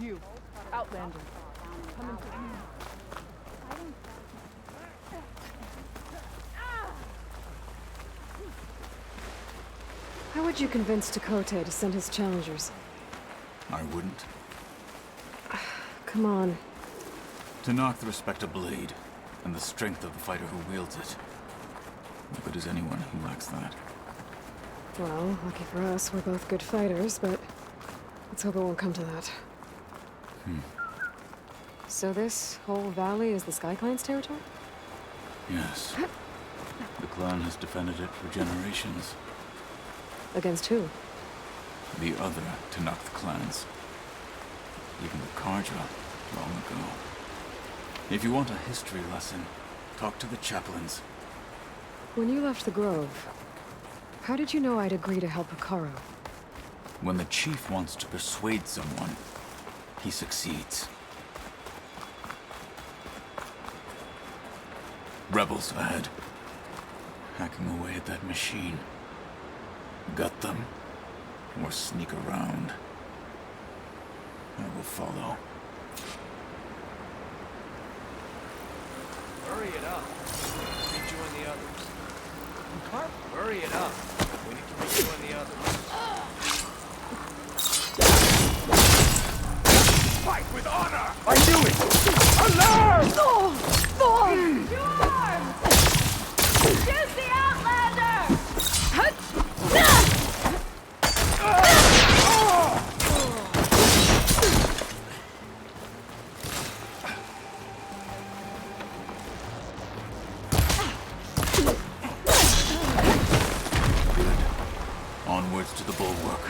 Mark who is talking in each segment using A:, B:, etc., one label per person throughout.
A: You, Outlander, come into view.
B: How would you convince Tekotteh to send his challengers?
C: I wouldn't.
B: Come on.
C: To knock the respect of blade, and the strength of the fighter who wields it. What good is anyone who lacks that?
B: Well, lucky for us, we're both good fighters, but let's hope it won't come to that. So this whole valley is the Sky Clan's territory?
C: Yes. The clan has defended it for generations.
B: Against who?
C: The other Tanakh clans. Even the Karja, long ago. If you want a history lesson, talk to the chaplains.
B: When you left the Grove, how did you know I'd agree to help Akaro?
C: When the chief wants to persuade someone, he succeeds. Rebels ahead. Hacking away at that machine. Gut them, or sneak around. I will follow.
D: Hurry it up. We need to rejoin the others. Hurry it up. We need to rejoin the others. Fight with honor!
A: I knew it! Alarm!
E: Choose the Outlander!
C: Good. Onwards to the Bulwark.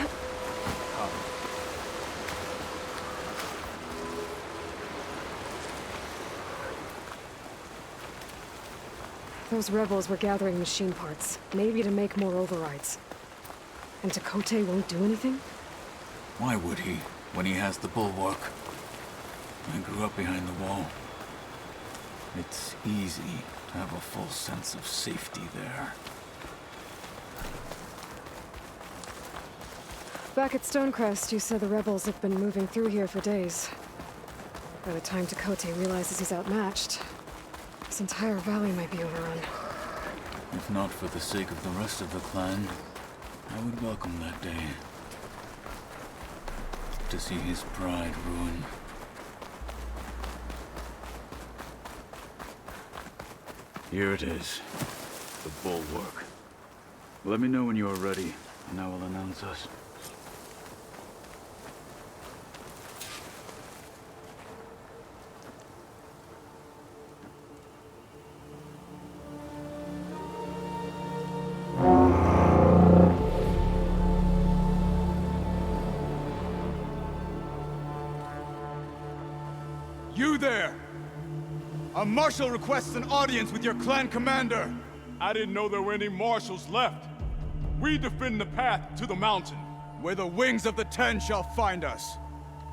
B: Those rebels were gathering machine parts, maybe to make more overrides. And Tekotteh won't do anything?
C: Why would he, when he has the Bulwark? I grew up behind the wall. It's easy to have a full sense of safety there.
B: Back at Stonecrest, you said the rebels have been moving through here for days. By the time Tekotteh realizes he's outmatched, this entire valley might be overrun.
C: If not for the sake of the rest of the clan, I would welcome that day. To see his pride ruined. Here it is. The Bulwark. Let me know when you are ready, and I will announce us.
F: You there! A marshal requests an audience with your clan commander.
G: I didn't know there were any marshals left. We defend the path to the mountain.
F: Where the wings of the Ten shall find us.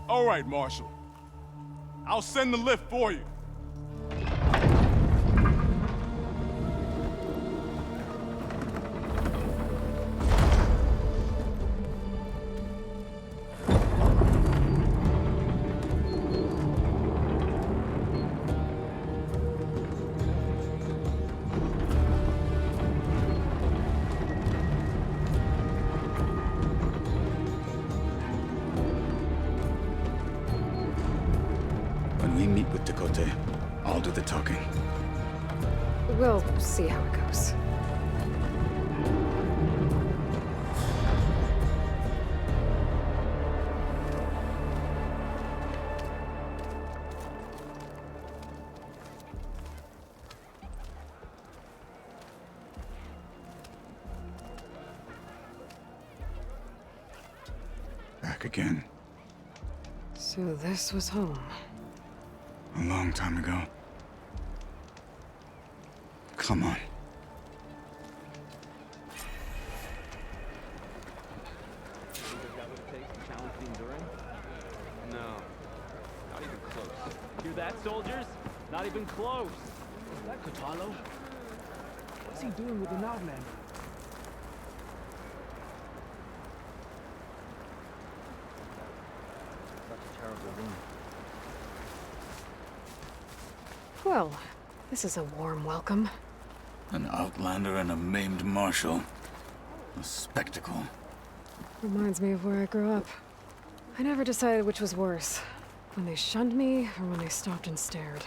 G: All right, Marshal. I'll send the lift for you.
C: When we meet with Tekotteh, I'll do the talking.
B: We'll see how it goes.
F: Back again.
B: So this was home.
F: A long time ago. Come on.
D: No. Not even close. Hear that, soldiers? Not even close.
A: Is that Kotallo? What's he doing with an Outlander?
D: Such a
A: terrible wound.
B: Well, this is a warm welcome.
C: An outlander and a maimed marshal. A spectacle.
B: Reminds me of where I grew up. I never decided which was worse. When they shunned me, or when they stopped and stared.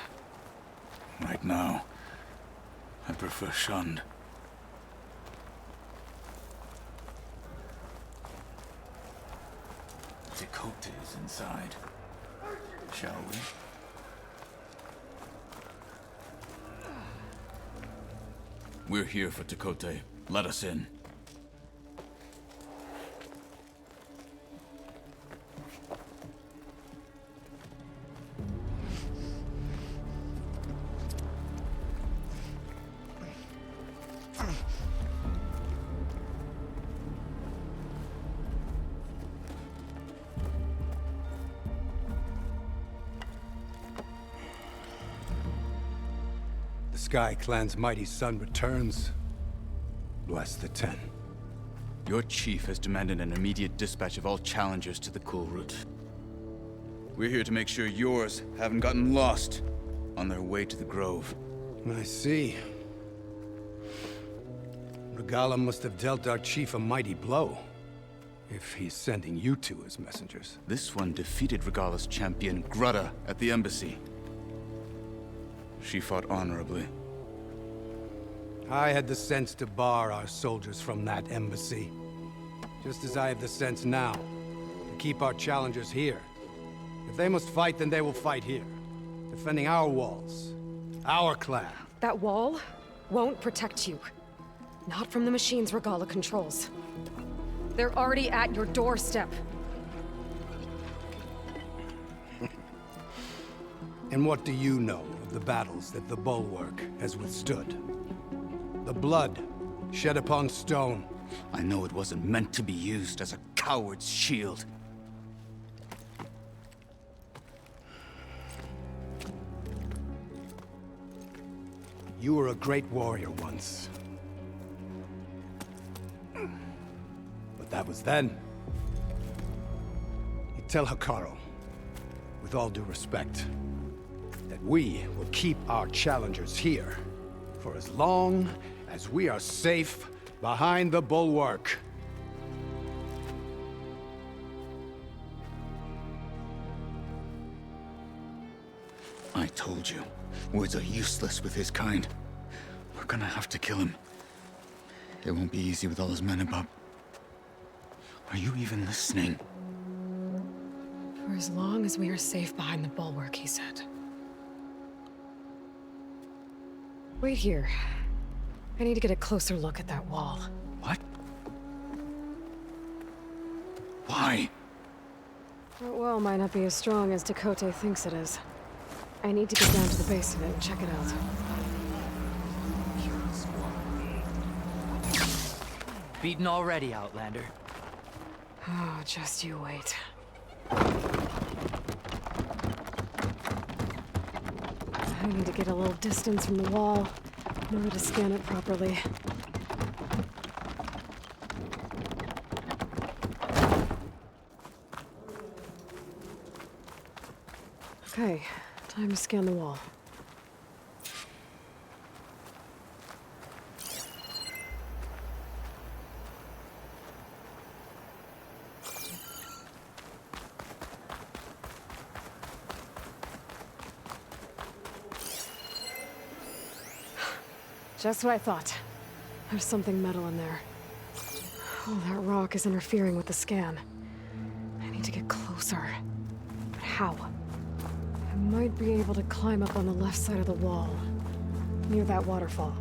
C: Right now, I prefer shunned. Tekotteh is inside. Shall we? We're here for Tekotteh. Let us in.
H: The Sky Clan's mighty son returns. Bless the Ten.
C: Your chief has demanded an immediate dispatch of all challengers to the Kulrut. We're here to make sure yours haven't gotten lost on their way to the Grove.
H: I see. Nakalla must have dealt our chief a mighty blow, if he's sending you two as messengers.
C: This one defeated Regalla's champion, Grutta, at the embassy. She fought honorably.
H: I had the sense to bar our soldiers from that embassy. Just as I have the sense now, to keep our challengers here. If they must fight, then they will fight here. Defending our walls. Our clan.
B: That wall won't protect you. Not from the machines Regalla controls. They're already at your doorstep.
H: And what do you know of the battles that the Bulwark has withstood? The blood shed upon stone.
C: I know it wasn't meant to be used as a coward's shield.
H: You were a great warrior once. But that was then. You tell Hikaru, with all due respect, that we will keep our challengers here for as long as we are safe behind the Bulwark.
C: I told you, words are useless with his kind. We're gonna have to kill him. It won't be easy with all his men about. Are you even listening?
B: For as long as we are safe behind the Bulwark, he said. Wait here. I need to get a closer look at that wall.
C: What? Why?
B: That wall might not be as strong as Tekotteh thinks it is. I need to get down to the base of it and check it out.
A: Beaten already, Outlander.
B: Oh, just you wait. I need to get a little distance from the wall in order to scan it properly. Okay, time to scan the wall. Just what I thought. There's something metal in there. Oh, that rock is interfering with the scan. I need to get closer. But how? I might be able to climb up on the left side of the wall, near that waterfall.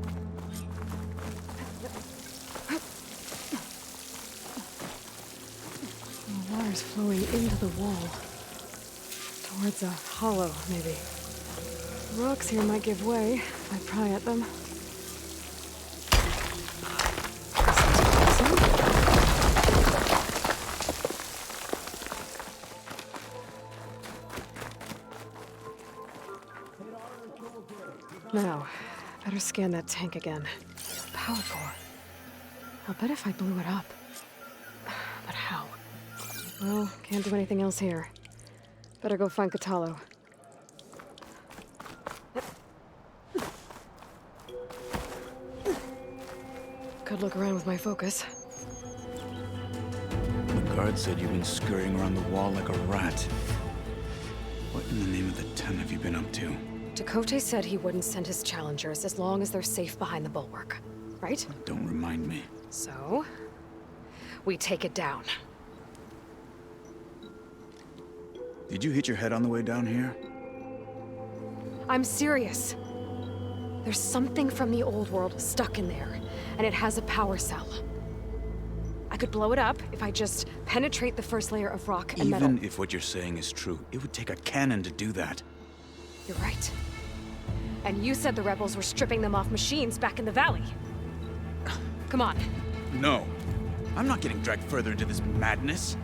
B: The water's flowing into the wall. Towards a hollow, maybe. The rocks here might give way if I pry at them. Now, better scan that tank again. Power core. I'll bet if I blew it up. But how? Well, can't do anything else here. Better go find Tekotteh. Could look around with my focus.
C: The guard said you've been scurrying around the wall like a rat. What in the name of the 10 have you been up to?
B: Tekotteh said he wouldn't send his challengers as long as they're safe behind the bulwark, right?
C: Don't remind me.
B: So, we take it down.
C: Did you hit your head on the way down here?
B: I'm serious. There's something from the old world stuck in there, and it has a power cell. I could blow it up if I just penetrate the first layer of rock and metal.
C: Even if what you're saying is true, it would take a cannon to do that.
B: You're right. And you said the rebels were stripping them off machines back in the valley. Come on.
C: No. I'm not getting dragged further into this madness.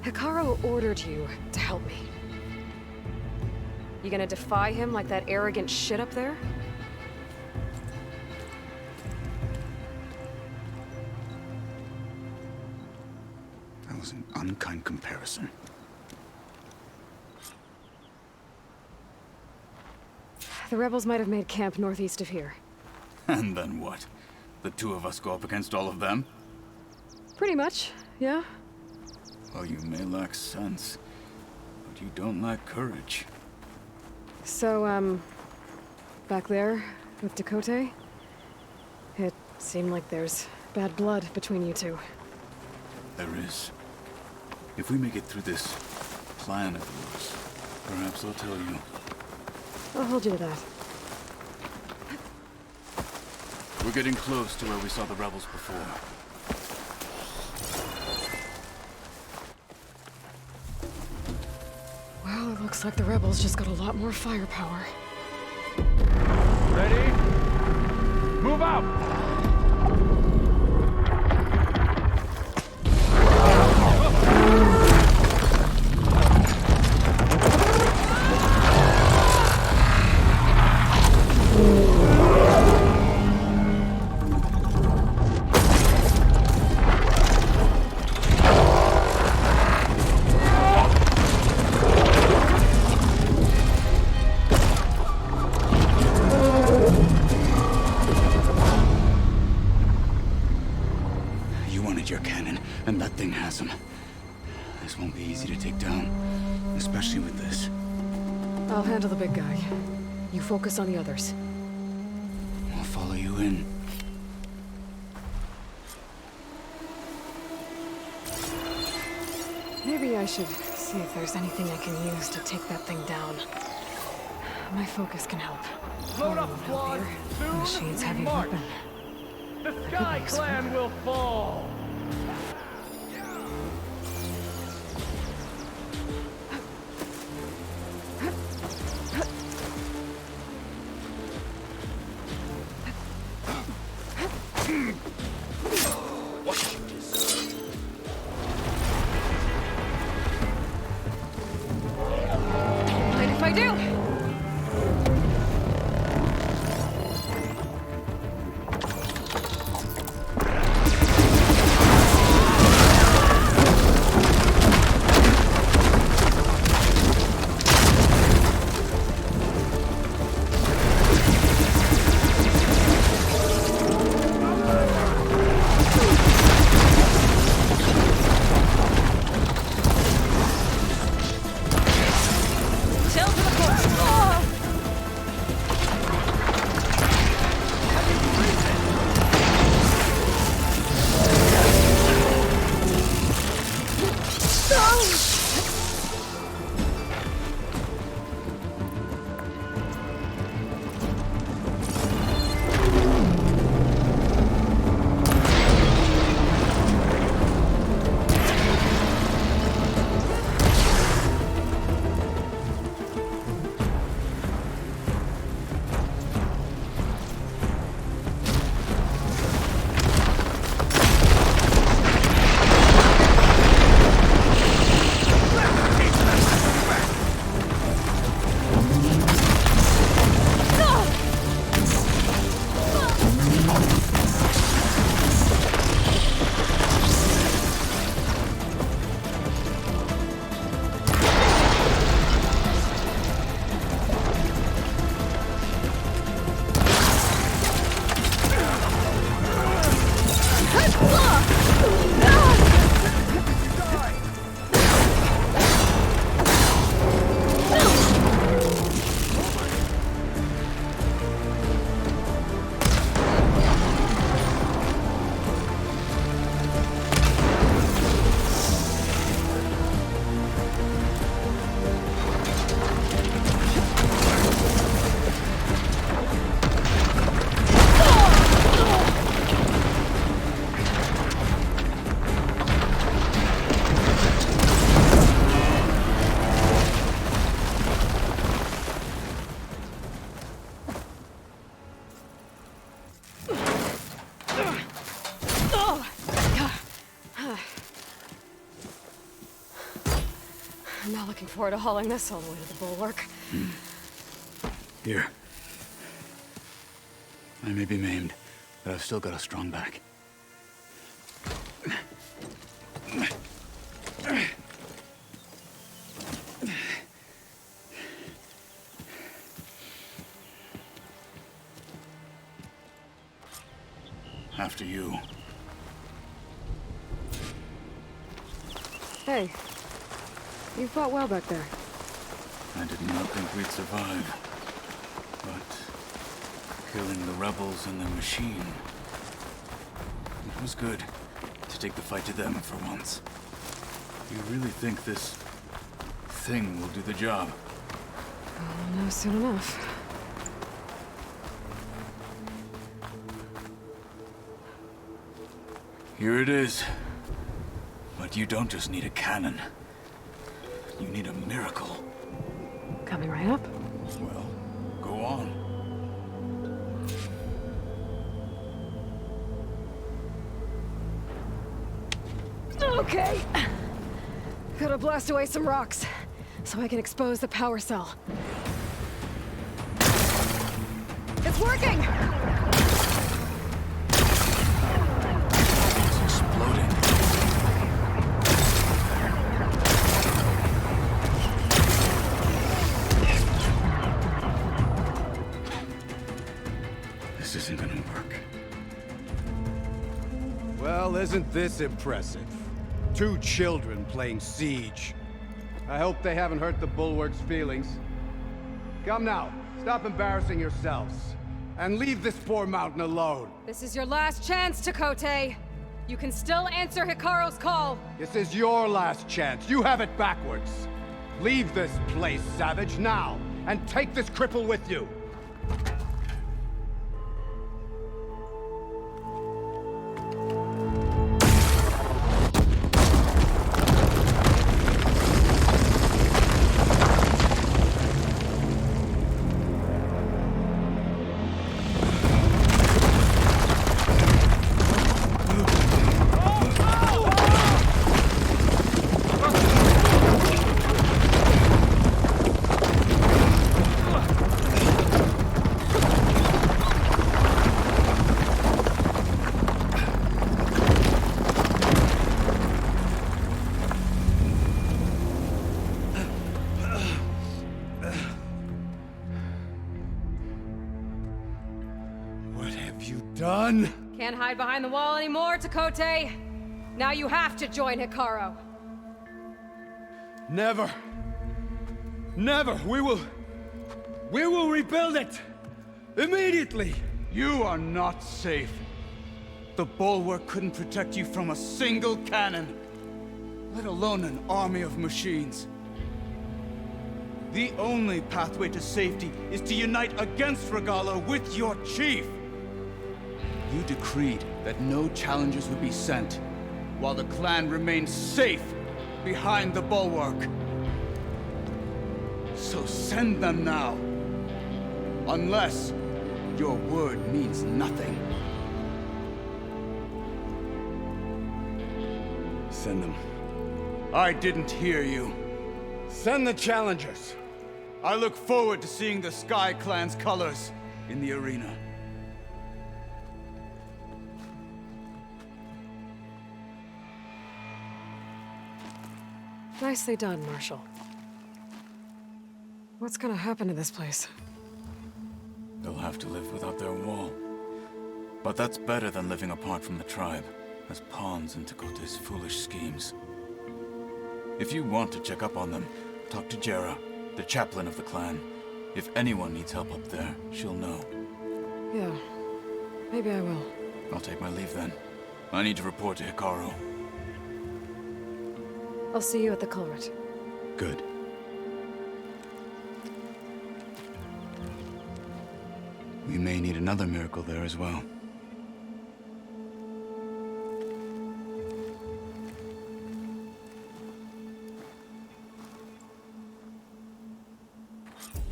B: Hekarro ordered you to help me. You gonna defy him like that arrogant shit up there?
C: That was an unkind comparison.
B: The rebels might have made camp northeast of here.
C: And then what? The two of us go up against all of them?
B: Pretty much, yeah.
C: Well, you may lack sense, but you don't lack courage.
B: So, back there with Tekotteh, it seemed like there's bad blood between you two.
C: There is. If we make it through this plan of yours, perhaps I'll tell you.
B: I'll hold you to that.
C: We're getting close to where we saw the rebels before.
B: Well, it looks like the rebels just got a lot more firepower.
G: Ready? Move out!
C: Your cannon, and that thing has him. This won't be easy to take down, especially with this.
B: I'll handle the big guy. You focus on the others.
C: I'll follow you in.
B: Maybe I should see if there's anything I can use to take that thing down. My focus can help.
A: Load up, squad.
B: The machine's heavy
A: March.
B: weapon.
A: The Sky Clan will fall.
B: Mind if I do? Tail to the course. I'm not looking forward to hauling this all the way to the Bulwark.
C: Here. I may be maimed, but I've still got a strong back. After you.
B: Hey, you fought well back there.
C: I did not think we'd survive. But killing the rebels and the machine, it was good to take the fight to them for once. You really think this thing will do the job?
B: I'll know soon enough.
C: Here it is. But you don't just need a cannon. You need a miracle.
B: Coming right up.
C: Well, go on.
B: Okay. Gotta blast away some rocks, so I can expose the power cell. It's working!
C: It's exploding. This isn't gonna work.
H: Well, isn't this impressive? 2 children playing siege. I hope they haven't hurt the Bulwark's feelings. Come now, stop embarrassing yourselves. And leave this poor mountain alone.
B: This is your last chance, Tekotteh. You can still answer Hikaru's call.
H: This is your last chance. You have it backwards. Leave this place, Savage, now. And take this cripple with you.
B: Can't hide behind the wall anymore, Tekotteh. Now you have to join Hikaru.
F: Never. Never. We will rebuild it. Immediately. You are not safe. The Bulwark couldn't protect you from a single cannon, let alone an army of machines. The only pathway to safety is to unite against Nakalla with your chief. You decreed that no challengers would be sent, while the clan remained safe behind the Bulwark. So send them now. Unless your word means nothing. Send them. I didn't hear you. Send the challengers. I look forward to seeing the Sky Clan's colors in the arena.
B: Nicely done, Marshal. What's gonna happen to this place?
C: They'll have to live without their wall. But that's better than living apart from the tribe, as pawns in Tekotteh's foolish schemes. If you want to check up on them, talk to Jera, the chaplain of the clan. If anyone needs help up there, she'll know.
B: Yeah, maybe I will.
C: I'll take my leave then. I need to report to Hikaru.
B: I'll see you at the Kulrut.
C: Good. We may need another miracle there as well.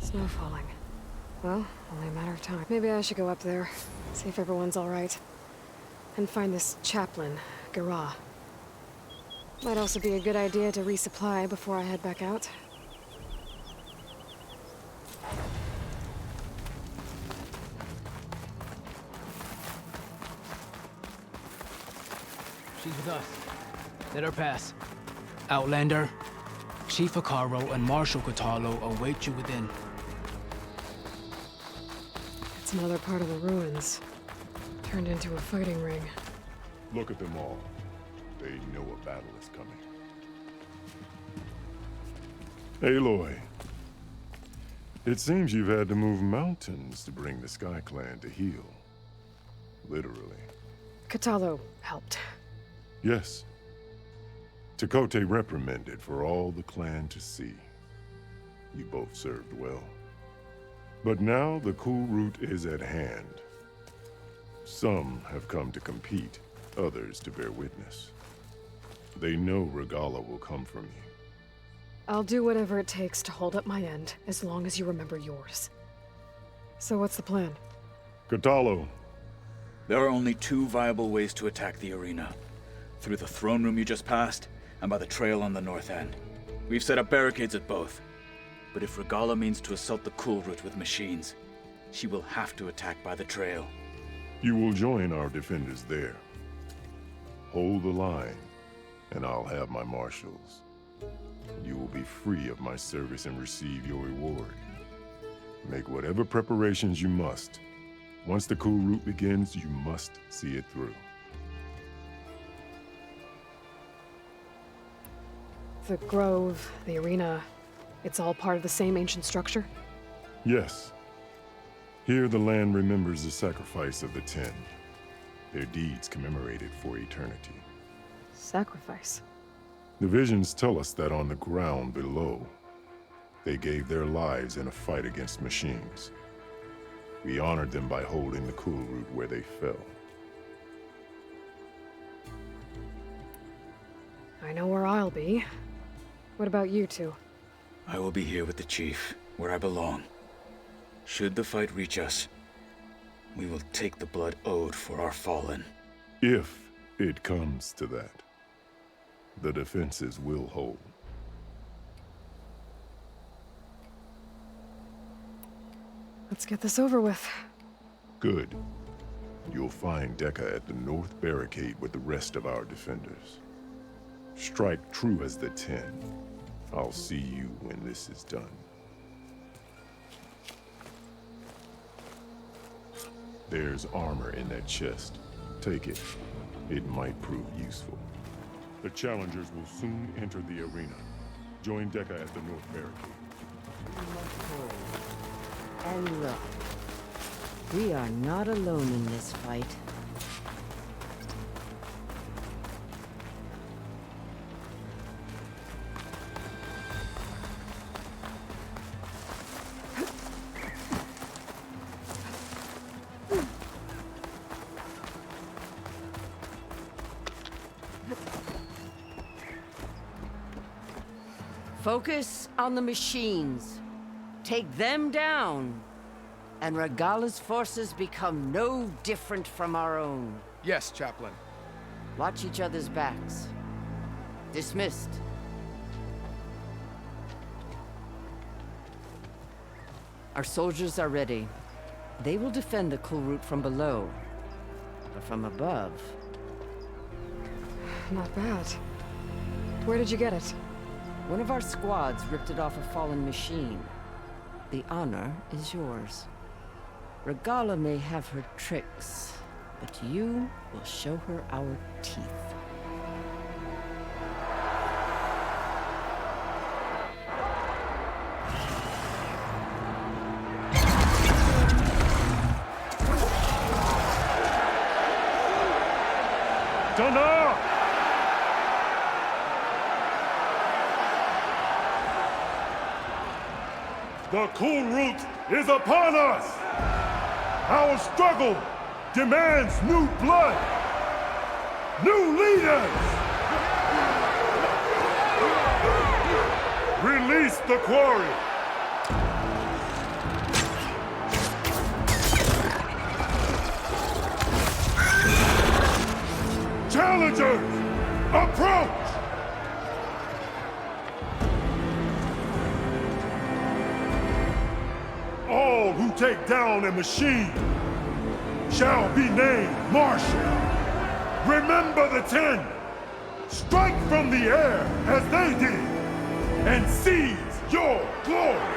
B: Snow falling. Well, only a matter of time. Maybe I should go up there, see if everyone's all right. And find this chaplain, Gara. Might also be a good idea to resupply before I head back out.
A: She's with us. Let her pass. Outlander, Chief Akaro and Marshal Katalo await you within.
B: It's another part of the ruins. Turned into a fighting ring.
G: Look at them all. They know a battle is coming. Aloy, it seems you've had to move mountains to bring the Sky Clan to heel. Literally.
B: Katalo helped.
G: Yes. Tekotteh reprimanded for all the clan to see. You both served well. But now the Kulrut is at hand. Some have come to compete, others to bear witness. They know Nakalla will come from you.
B: I'll do whatever it takes to hold up my end, as long as you remember yours. So what's the plan?
G: Katalo.
C: There are only two viable ways to attack the arena. Through the throne room you just passed, and by the trail on the north end. We've set up barricades at both. But if Nakalla means to assault the Kulrut with machines, she will have to attack by the trail.
G: You will join our defenders there. Hold the line, and I'll have my marshals. You will be free of my service and receive your reward. Make whatever preparations you must. Once the Kulrut begins, you must see it through.
B: The grove, the arena, it's all part of the same ancient structure?
G: Yes. Here the land remembers the sacrifice of the Ten. Their deeds commemorated for eternity.
B: Sacrifice?
G: The visions tell us that on the ground below, they gave their lives in a fight against machines. We honored them by holding the Kulrut where they fell.
B: I know where I'll be. What about you two?
C: I will be here with the chief, where I belong. Should the fight reach us, we will take the blood owed for our fallen.
G: If it comes to that, the defenses will hold.
B: Let's get this over with.
G: Good. You'll find Tekotteh at the north barricade with the rest of our defenders. Strike true as the Ten. I'll see you when this is done. There's armor in that chest. Take it. It might prove useful. The challengers will soon enter the arena. Join Tekotteh at the north barricade.
I: And look, we are not alone in this fight. Focus on the machines. Take them down, and Nakalla's forces become no different from our own.
J: Yes, Chaplain.
I: Watch each other's backs. Dismissed. Our soldiers are ready. They will defend the Kulrut from below. But from above...
B: Not bad. Where did you get it?
I: One of our squads ripped it off a fallen machine. The honor is yours. Nakalla may have her tricks, but you will show her our teeth.
G: Nora! The Kulrut is upon us! Our struggle demands new blood! New leaders! Release the quarry! Challengers, approach! who take down a machine shall be named Marshal. Remember the 10. Strike from the air as they did, and seize your glory.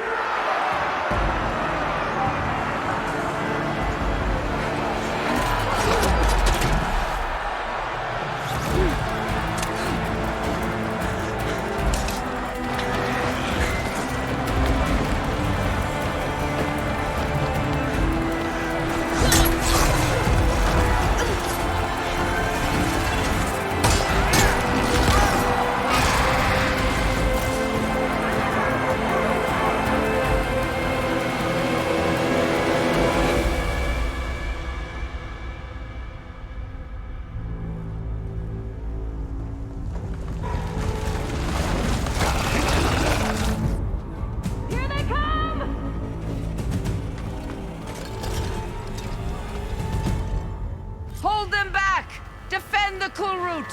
I: Hold them back! Defend the Kulrut!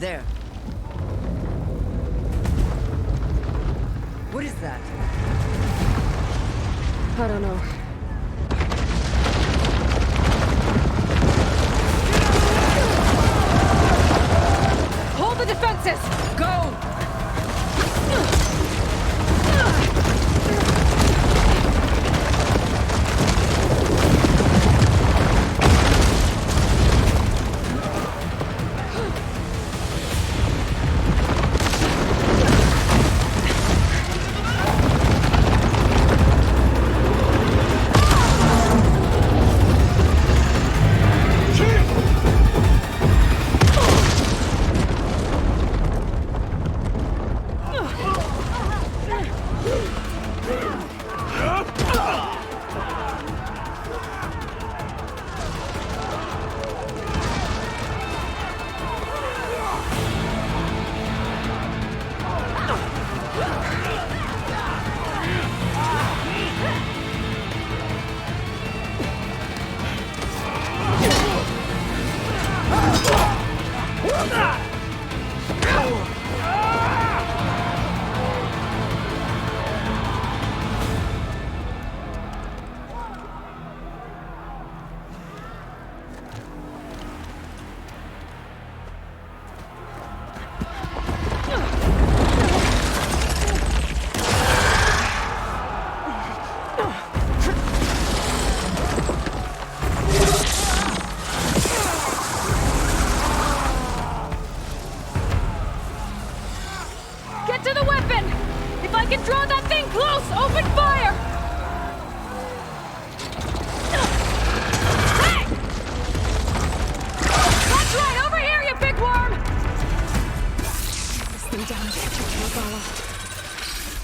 I: There. What is that?
B: I don't know. Hold the defenses!
I: Go!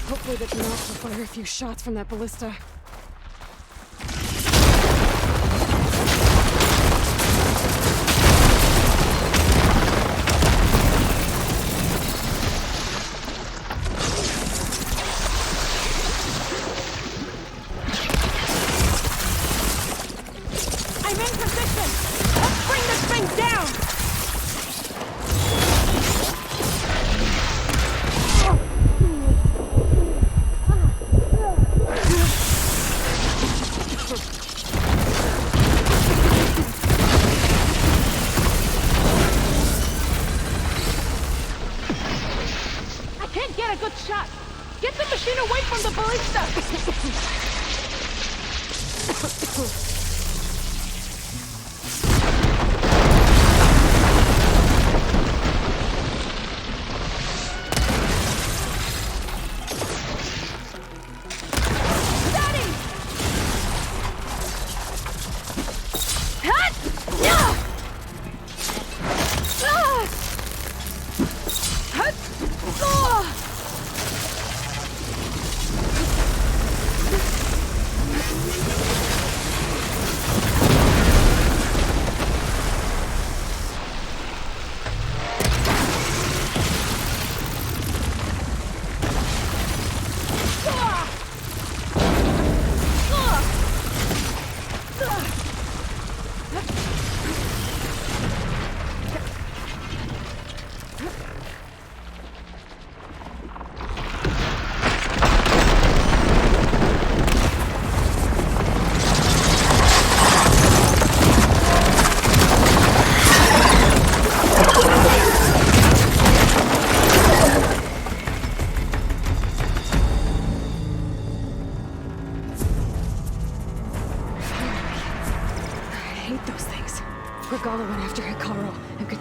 B: Hopefully the Knox will fire a few shots from that ballista.
E: I'm in position! Let's bring this thing down! Get a good shot! Get the machine away from the ballista!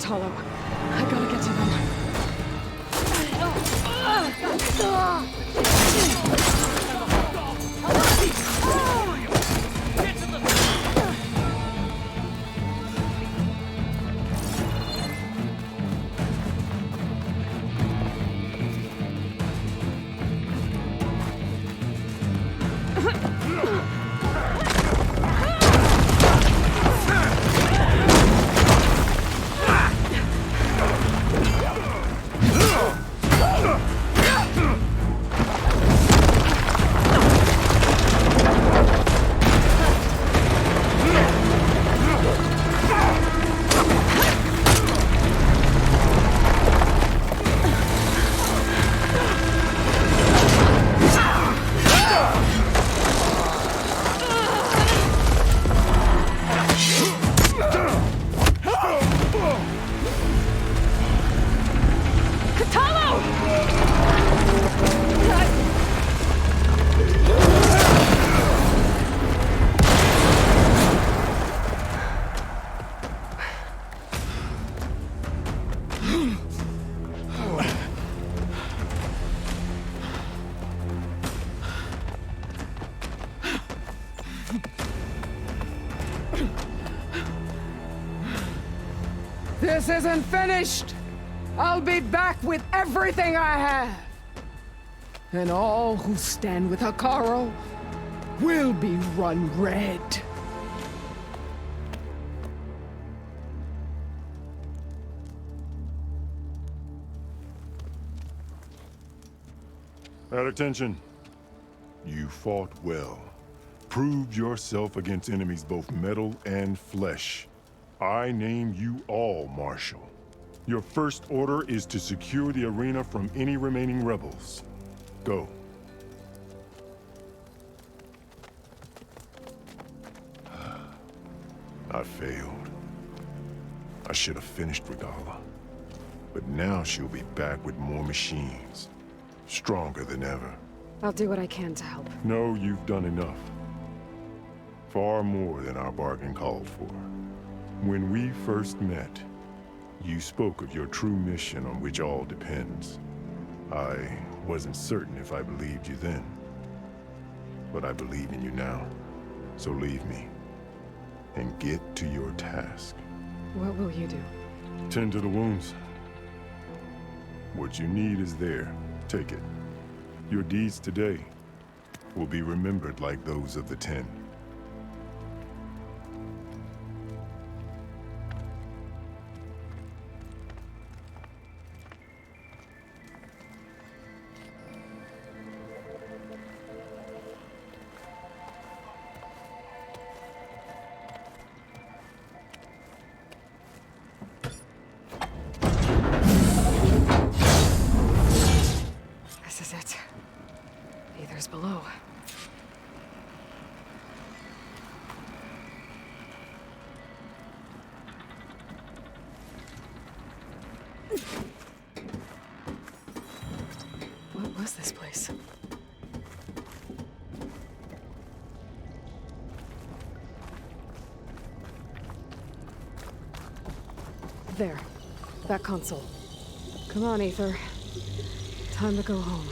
B: Kotallo. I gotta get to them.
E: This isn't finished! I'll be back with everything I have! And all who stand with Hekarro will be run red.
G: At attention. You fought well. Proved yourself against enemies both metal and flesh. I name you all Marshal. Your first order is to secure the arena from any remaining rebels. Go. I failed. I should have finished Nakalla. But now she'll be back with more machines. Stronger than ever.
B: I'll do what I can to help.
G: No, you've done enough. Far more than our bargain called for. When we first met, you spoke of your true mission on which all depends. I wasn't certain if I believed you then. But I believe in you now. So leave me. And get to your task.
B: What will you do?
G: Tend to the wounds. What you need is there. Take it. Your deeds today will be remembered like those of the 10.
B: This is it. Aether's below. What was this place? There. That console. Come on, Aether. Time to go home.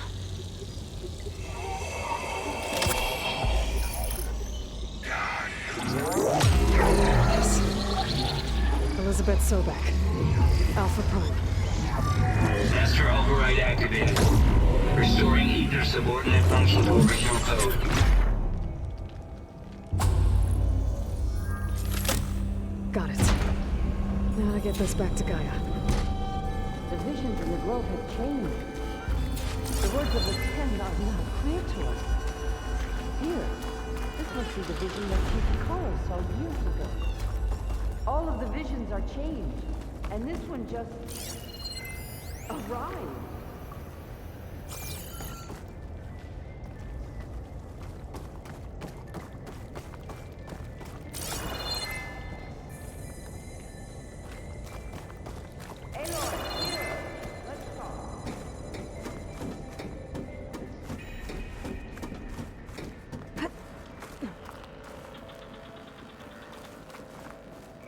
B: Yes. Elizabeth Sobek. Alpha Prime.
J: Master override activated. Restoring Aether subordinate function to original code.
B: Got it. Now to get this back to Gaia.
I: The visions in the grove have changed. The words of the 10 are now clear to us. Here, this must be the vision that Tekotteh saw years ago. All of the visions are changed, and this one just arrived. Aloy, here. Let's talk.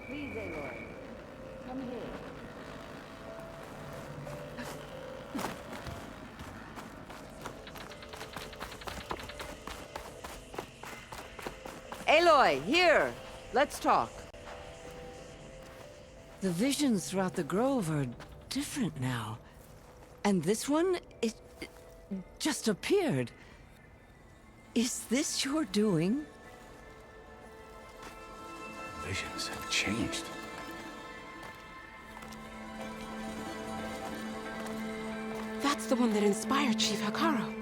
I: Please, Aloy. Come here. Aloy, here! Let's talk. The visions throughout the grove are different now. And this one, it just appeared. Is this your doing?
C: Visions have changed.
B: That's the one that inspired Chief Hekarro.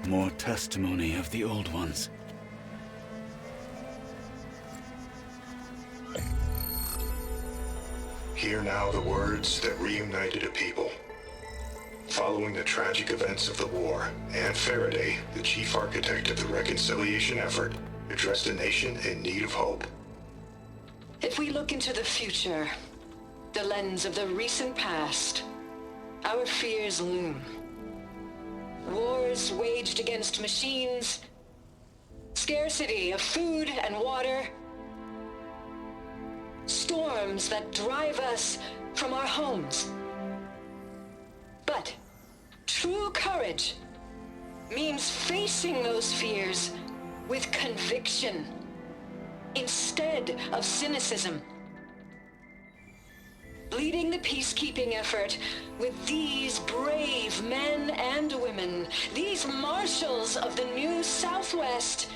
C: More testimony of the old ones.
K: Hear now the words that reunited a people. Following the tragic events of the war, Anne Faraday, the chief architect of the reconciliation effort, addressed a nation in need of hope.
L: If we look into the future, the lens of the recent past, our fears loom. Wars waged against machines, scarcity of food and water, storms that drive us from our homes. But true courage means facing those fears with conviction instead of cynicism. Leading the peacekeeping effort with these brave men and women, these marshals of the new Southwest,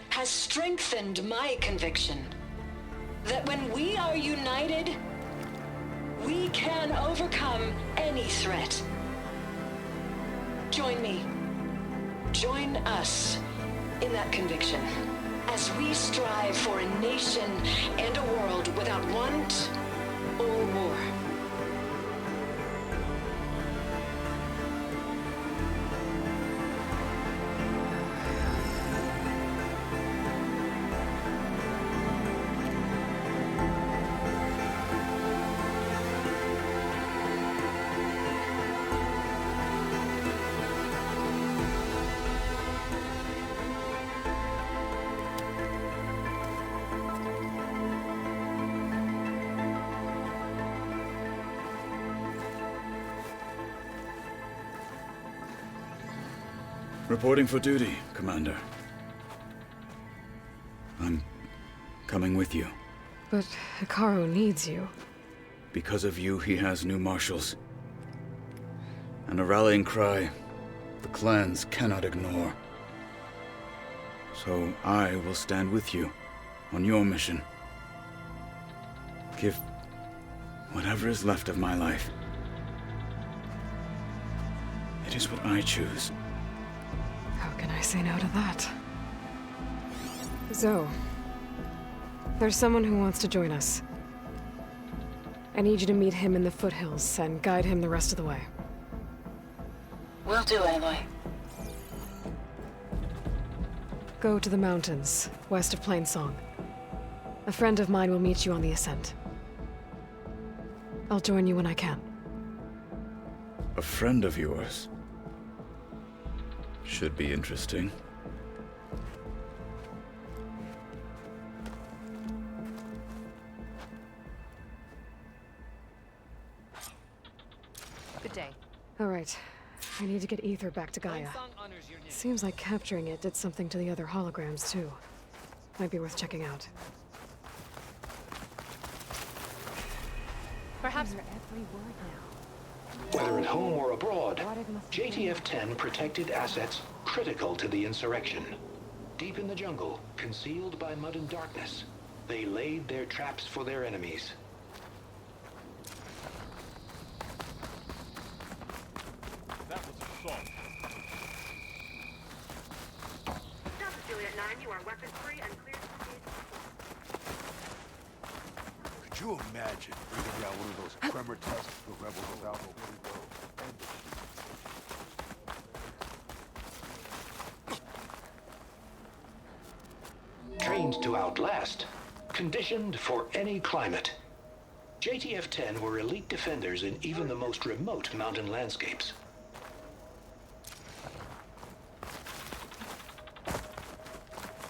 L: has strengthened my conviction that when we are united, we can overcome any threat. Join me. Join us in that conviction as we strive for a nation and a world without want or war.
C: Reporting for duty, Commander. I'm coming with you.
B: But Hekarro needs you.
C: Because of you, he has new marshals. And a rallying cry the clans cannot ignore. So I will stand with you on your mission. Give whatever is left of my life. It is what I choose.
B: How can I say no to that? Zoe, there's someone who wants to join us. I need you to meet him in the foothills and guide him the rest of the way.
L: Will do, Aloy.
B: Go to the mountains, west of Plainsong. A friend of mine will meet you on the ascent. I'll join you when I can.
C: A friend of yours? Should be interesting.
M: Good day.
B: All right. I need to get Aether back to Gaia. Seems like capturing it did something to the other holograms, too. Might be worth checking out.
M: Perhaps
B: Every word now.
N: Whether at home or abroad, JTF-10 protected assets critical to the insurrection. Deep in the jungle, concealed by mud and darkness, they laid their traps for their enemies.
O: That was assault.
P: Delta Juliet 9, you are weapons free and cleared to proceed.
O: Could you imagine bringing down one of those tremor tests the rebels without a way to go?
N: Trained to outlast, conditioned for any climate. JTF-10 were elite defenders in even the most remote mountain landscapes.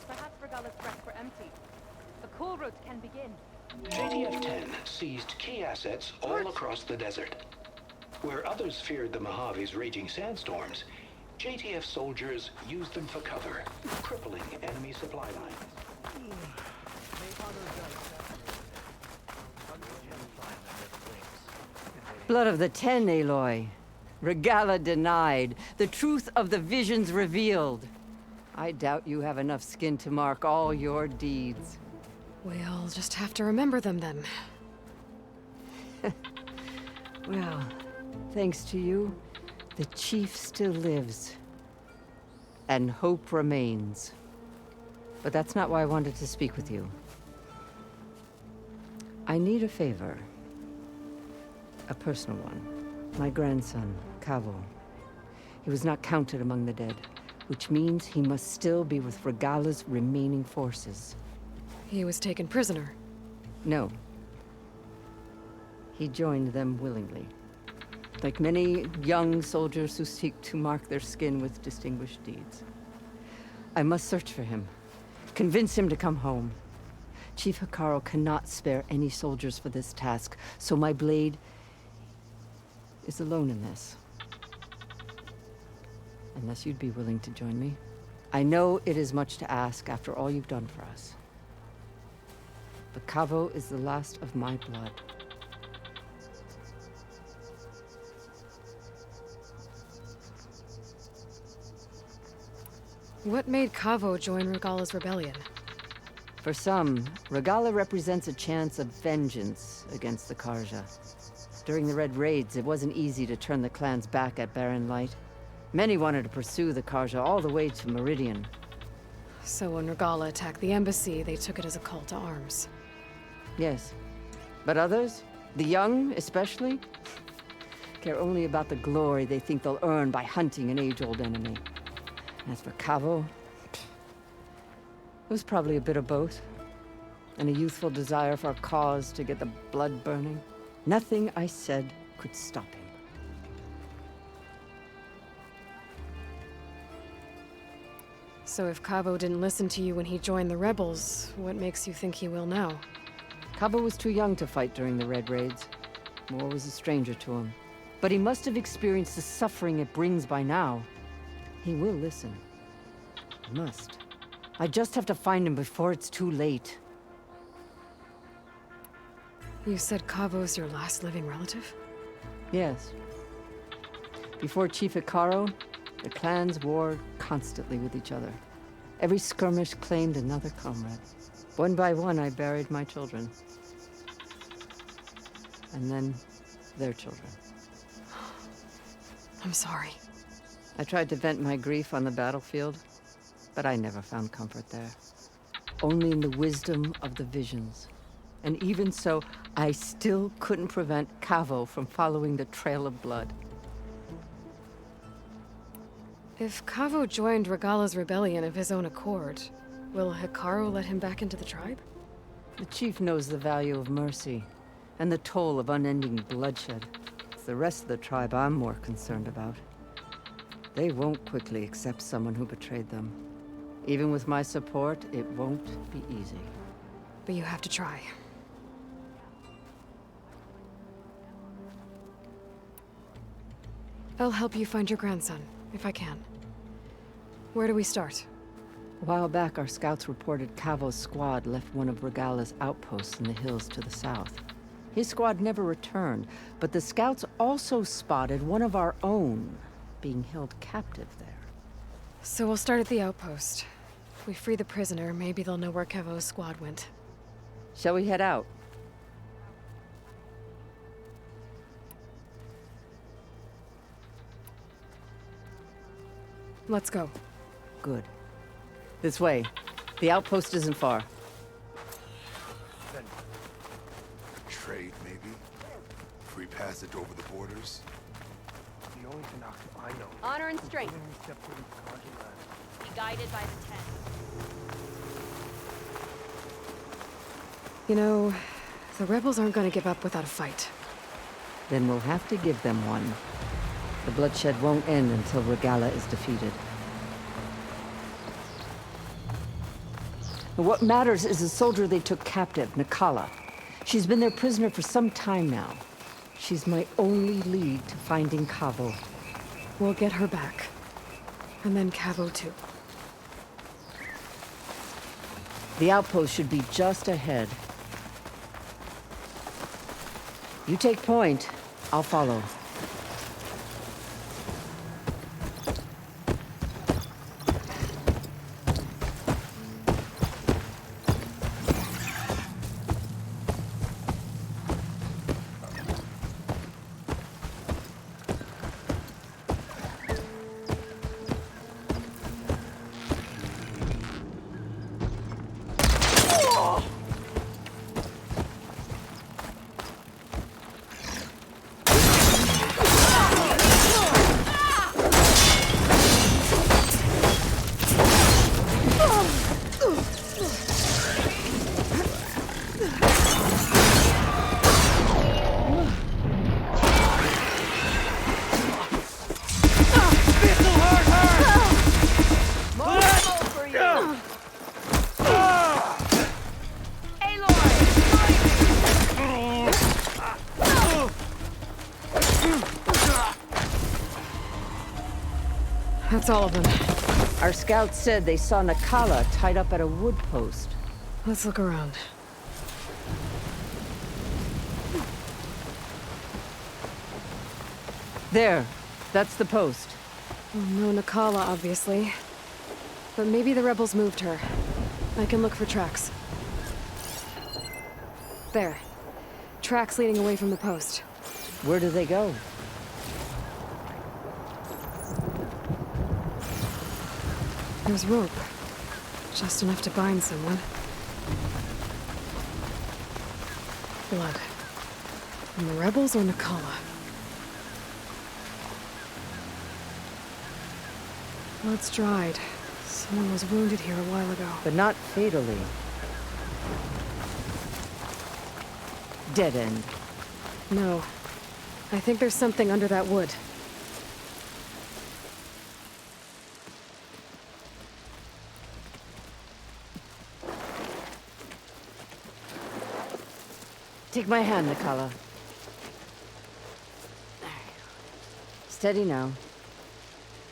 M: perhaps Regalla's threats were empty. The Kulrut can begin.
N: JTF-10 seized key assets all across the desert. Where others feared the Mojave's raging sandstorms, JTF soldiers used them for cover, crippling enemy supply lines.
I: Blood of the Ten, Aloy. Regalla denied. The truth of the visions revealed. I doubt you have enough skin to mark all your deeds.
B: We'll just have to remember them then.
I: Well, thanks to you, the Chief still lives. And hope remains. But that's not why I wanted to speak with you. I need a favor. A personal one. My grandson, Kavo. He was not counted among the dead, which means he must still be with Regalla's remaining forces.
B: He was taken prisoner.
I: No. He joined them willingly. Like many young soldiers who seek to mark their skin with distinguished deeds. I must search for him. Convince him to come home. Chief Hekarro cannot spare any soldiers for this task, so my blade is alone in this. Unless you'd be willing to join me. I know it is much to ask after all you've done for us. But Kavo is the last of my blood.
B: What made Kavo join Regalla's rebellion?
I: For some, Regalla represents a chance of vengeance against the Karja. During the Red Raids, it wasn't easy to turn the clans back at Barren Light. Many wanted to pursue the Karja all the way to Meridian.
B: So when Regalla attacked the embassy, they took it as a call to arms.
I: Yes. But others, the young especially, care only about the glory they think they'll earn by hunting an age-old enemy. As for Kavo, it was probably a bit of both. And a youthful desire for a cause to get the blood burning. Nothing I said could stop him.
B: So if Kavo didn't listen to you when he joined the rebels, what makes you think he will now?
I: Kavo was too young to fight during the Red Raids. War was a stranger to him. But he must have experienced the suffering it brings by now. He will listen. He must. I just have to find him before it's too late.
B: You said Kavo's your last living relative?
I: Yes. Before Chief Hekarro, the clans warred constantly with each other. Every skirmish claimed another comrade. One by one, I buried my children. And then, their children.
B: I'm sorry.
I: I tried to vent my grief on the battlefield, but I never found comfort there. Only in the wisdom of the visions. And even so, I still couldn't prevent Kavo from following the trail of blood.
B: If Kavo joined Regalla's rebellion of his own accord, will Hekarro let him back into the tribe?
I: The chief knows the value of mercy, and the toll of unending bloodshed. It's the rest of the tribe I'm more concerned about. They won't quickly accept someone who betrayed them. Even with my support, it won't be easy.
B: But you have to try. I'll help you find your grandson, if I can. Where do we start?
I: A while back, our scouts reported Kavo's squad left one of Regalla's outposts in the hills to the south. His squad never returned, but the scouts also spotted one of our own being held captive there.
B: So we'll start at the outpost. If we free the prisoner, maybe they'll know where Kavo's squad went.
I: Shall we head out?
B: Let's go.
I: Good. This way. The outpost isn't far.
O: Then trade, maybe? Free passage over the borders?
Q: The only Tanaka I know.
M: Honor and strength. Be guided by the Ten.
B: You know, the rebels aren't going to give up without a fight.
I: Then we'll have to give them one. The bloodshed won't end until Regalla is defeated. What matters is the soldier they took captive, Nakalla. She's been their prisoner for some time now. She's my only lead to finding Kavo.
B: We'll get her back. And then Kavo too.
I: The outpost should be just ahead. You take point, I'll follow.
B: That's all of them.
I: Our scouts said they saw Nakalla tied up at a wood post.
B: Let's look around.
I: There. That's the post.
B: Well, no Nakalla, obviously. But maybe the rebels moved her. I can look for tracks. There. Tracks leading away from the post.
I: Where do they go?
B: There's rope. Just enough to bind someone. Blood. From the rebels or Nakalla? Blood's dried. Someone was wounded here a while ago.
I: But not fatally. Dead end.
B: No. I think there's something under that wood.
I: Take my hand, Nakalla. Steady now.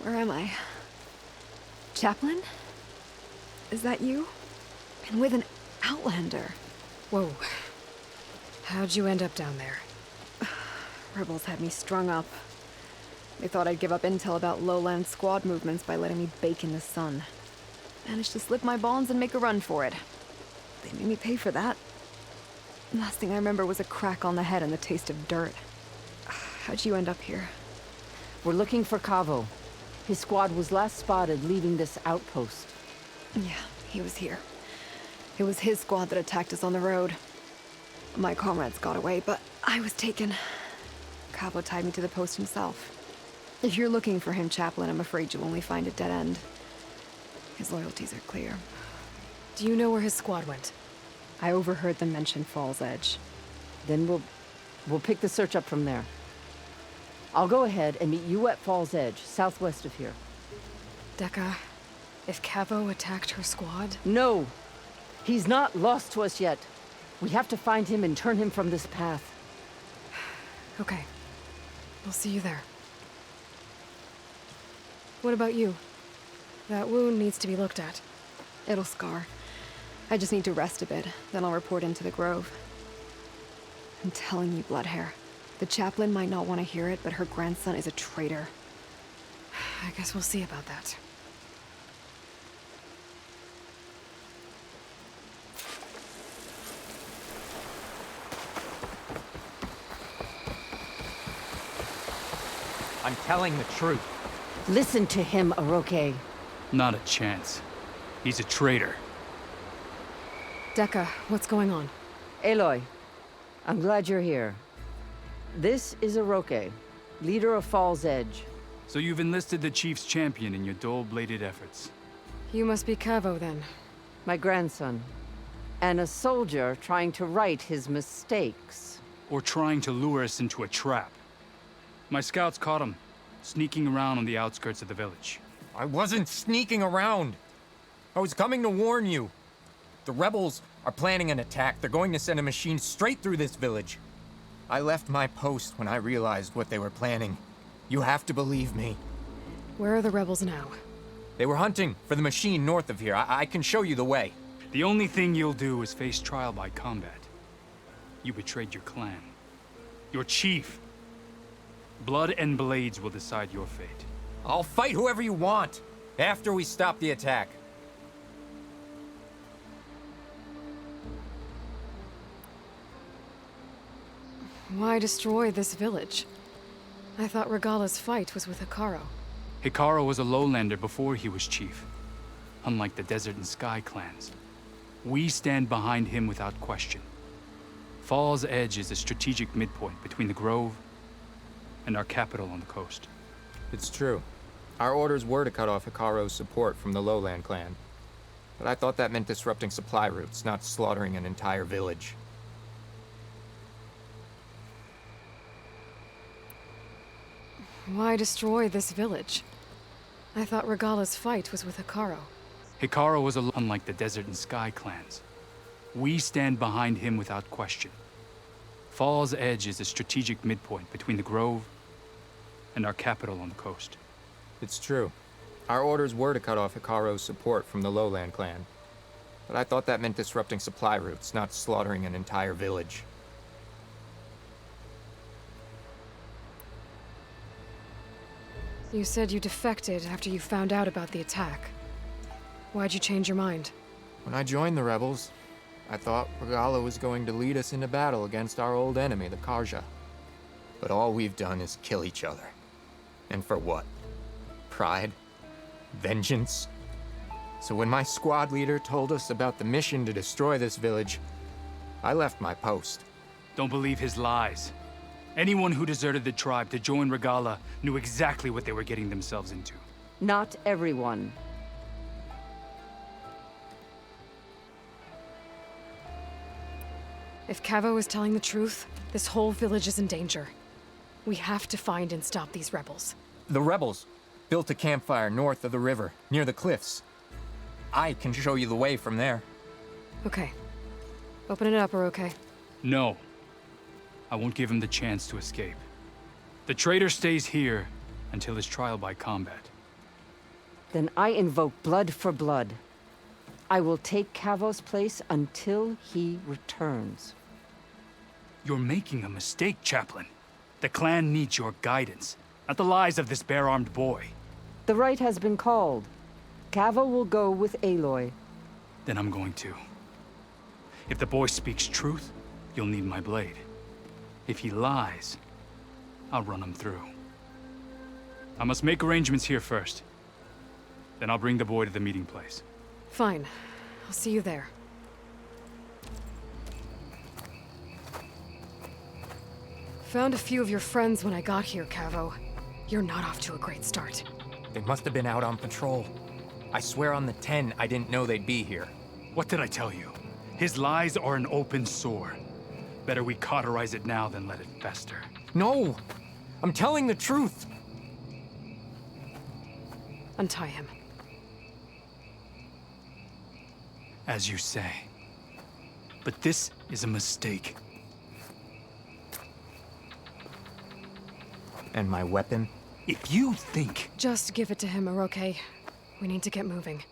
B: Where am I? Chaplain? Is that you? And with an outlander. Whoa. How'd you end up down there?
R: Rebels had me strung up. They thought I'd give up intel about lowland squad movements by letting me bake in the sun. Managed to slip my bonds and make a run for it. They made me pay for that. Last thing I remember was a crack on the head and the taste of dirt. How'd you end up here?
I: We're looking for Cavo. His squad was last spotted leaving this outpost.
R: Yeah, he was here. It was his squad that attacked us on the road. My comrades got away, but I was taken. Cavo tied me to the post himself. If you're looking for him, Chaplain, I'm afraid you'll only find a dead end. His loyalties are clear.
B: Do you know where his squad went?
R: I overheard them mention Fall's Edge.
I: Then we'll pick the search up from there. I'll go ahead and meet you at Fall's Edge, southwest of here.
B: Dekka, if Cavo attacked her squad?
I: No! He's not lost to us yet. We have to find him and turn him from this path.
B: Okay. We'll see you there. What about you? That wound needs to be looked at.
R: It'll scar. I just need to rest a bit, then I'll report into the Grove. I'm telling you, Bloodhair. The Chaplain might not want to hear it, but her grandson is a traitor.
B: I guess we'll see about that.
S: I'm telling the truth.
I: Listen to him, Aroke.
A: Not a chance. He's a traitor.
B: Dekka, what's going on?
I: Aloy, I'm glad you're here. This is Aroke, leader of Fall's Edge.
A: So you've enlisted the Chief's champion in your dull-bladed efforts.
B: You must be Cavo, then.
I: My grandson. And a soldier trying to right his mistakes.
A: Or trying to lure us into a trap. My scouts caught him, sneaking around on the outskirts of the village.
S: I wasn't sneaking around. I was coming to warn you. The rebels are planning an attack. They're going to send a machine straight through this village. I left my post when I realized what they were planning. You have to believe me.
B: Where are the rebels now?
S: They were hunting for the machine north of here. I can show you the way.
T: The only thing you'll do is face trial by combat. You betrayed your clan. Your chief. Blood and blades will decide your fate.
S: I'll fight whoever you want, after we stop the attack.
B: Why destroy this village? I thought Regalla's fight was with Hekarro.
T: Hekarro was a lowlander before he was chief. Unlike the Desert and Sky clans. We stand behind him without question. Fall's Edge is a strategic midpoint between the Grove and our capital on the coast.
S: It's true. Our orders were to cut off Hekarro's support from the Lowland clan. But I thought that meant disrupting supply routes, not slaughtering an entire village.
B: Why destroy this village? I thought Regalla's fight was with Hekarro.
T: Hekarro was unlike the Desert and Sky clans. We stand behind him without question. Fall's Edge is a strategic midpoint between the Grove and our capital on the coast.
S: It's true. Our orders were to cut off Hekarro's support from the Lowland clan. But I thought that meant disrupting supply routes, not slaughtering an entire village.
B: You said you defected after you found out about the attack. Why'd you change your mind?
S: When I joined the rebels, I thought Regalla was going to lead us into battle against our old enemy, the Karja. But all we've done is kill each other. And for what? Pride? Vengeance? So when my squad leader told us about the mission to destroy this village, I left my post.
T: Don't believe his lies. Anyone who deserted the tribe to join Regalla knew exactly what they were getting themselves into.
I: Not everyone.
B: If Cavo is telling the truth, this whole village is in danger. We have to find and stop these rebels.
S: The rebels built a campfire north of the river, near the cliffs. I can show you the way from there.
B: Okay. Open it up, or okay?
T: No. I won't give him the chance to escape. The traitor stays here until his trial by combat.
I: Then I invoke blood for blood. I will take Cavo's place until he returns.
T: You're making a mistake, Chaplain. The clan needs your guidance, not the lies of this bare-armed boy.
I: The right has been called. Cavo will go with Aloy.
T: Then I'm going to. If the boy speaks truth, you'll need my blade. If he lies, I'll run him through. I must make arrangements here first. Then I'll bring the boy to the meeting place.
B: Fine. I'll see you there. Found a few of your friends when I got here, Cavo. You're not off to a great start.
S: They must have been out on patrol. I swear on the 10, I didn't know they'd be here.
T: What did I tell you? His lies are an open sore. Better we cauterize it now than let it fester.
S: No! I'm telling the truth!
B: Untie him.
T: As you say. But this is a mistake.
S: And my weapon?
T: If you think...
B: Just give it to him, Oroke. We need to get moving.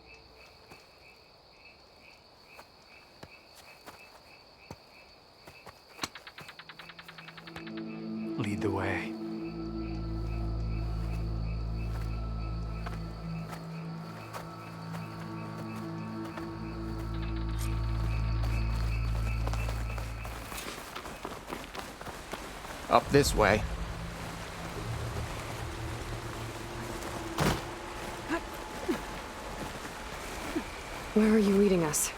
T: Lead the way.
S: Up this way.
B: Where are you leading us?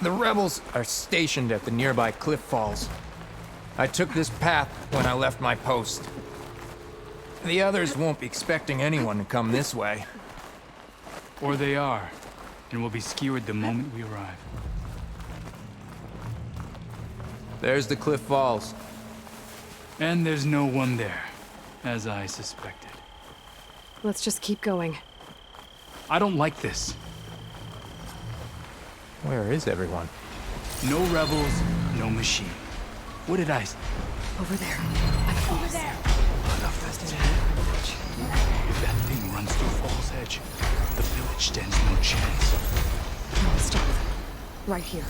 S: The rebels are stationed at the nearby cliff falls. I took this path when I left my post. The others won't be expecting anyone to come this way.
T: Or they are, and will be skewered the moment we arrive.
S: There's the cliff falls.
T: And there's no one there, as I suspected.
B: Let's just keep going.
T: I don't like this.
S: Where is everyone?
T: No rebels, no machine. What did I...
B: Over there.
T: Over there! If that thing runs through Fall's Edge, the village stands no chance.
B: No, stop. Right here.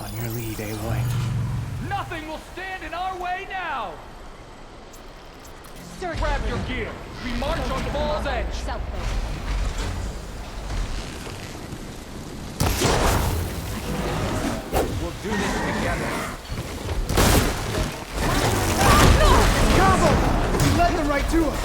S: On your lead, Aloy.
T: Nothing will stand in our way now! Grab your gear! We march on Ball's Edge!
S: We'll do this together.
F: Cabo! You led them right to us!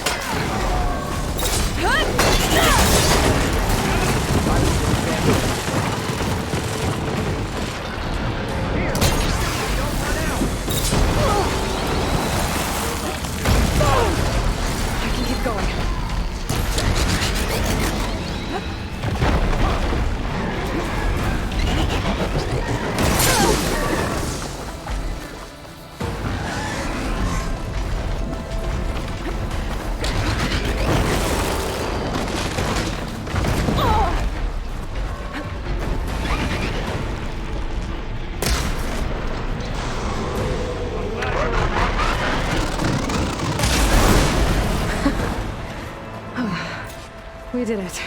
B: I can keep going. We did it.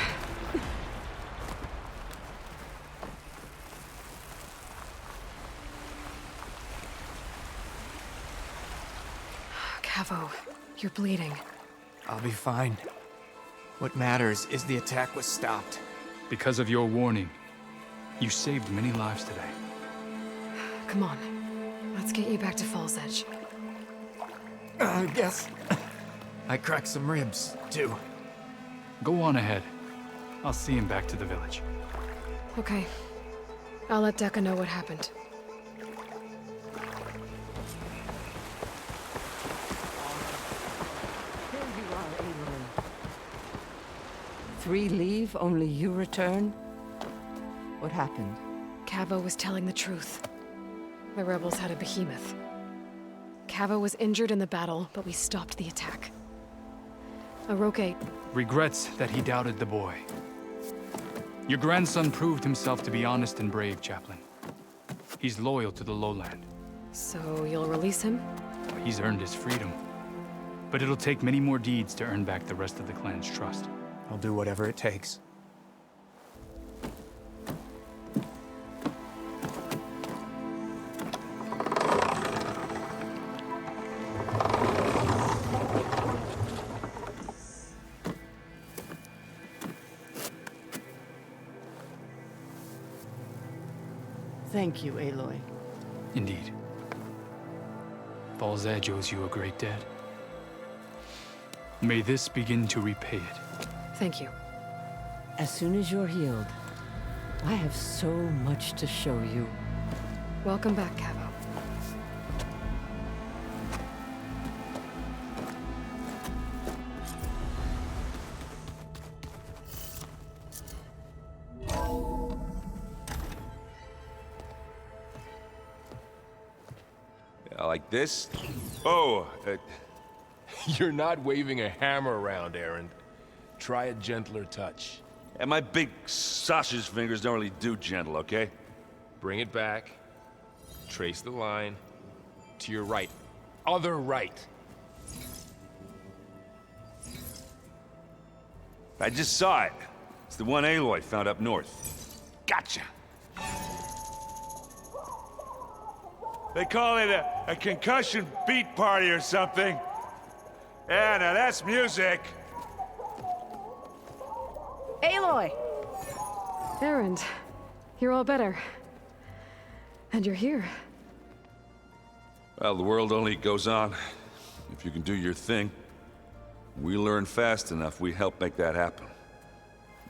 B: Cavo, you're bleeding.
S: I'll be fine. What matters is the attack was stopped.
T: Because of your warning, you saved many lives today.
B: Come on. Let's get you back to Fall's Edge.
S: I guess I cracked some ribs, too.
T: Go on ahead. I'll see him back to the village.
B: Okay. I'll let Tekka know what happened.
I: Here you are, Aloy. 3 leave, only you return? What happened?
B: Cavo was telling the truth. The rebels had a behemoth. Cavo was injured in the battle, but we stopped the attack. Aroke
T: regrets that he doubted the boy. Your grandson proved himself to be honest and brave, Chaplain. He's loyal to the lowland.
B: So you'll release him?
T: He's earned his freedom. But it'll take many more deeds to earn back the rest of the clan's trust.
S: I'll do whatever it takes.
I: Thank you, Aloy.
T: Indeed. Fall's Edge owes you a great debt. May this begin to repay it.
B: Thank you.
I: As soon as you're healed, I have so much to show you.
B: Welcome back, Cavo.
U: Like this? Oh, you're not waving a hammer around, Aaron. Try a gentler touch.
V: And my big sausage fingers don't really do gentle, okay?
U: Bring it back. Trace the line. To your right. Other right.
V: I just saw it. It's the one Aloy found up north. Gotcha. They call it a concussion beat party or something. Yeah, now that's music.
B: Aloy! Erend, you're all better. And you're here.
V: Well, the world only goes on if you can do your thing. We learn fast enough, we help make that happen.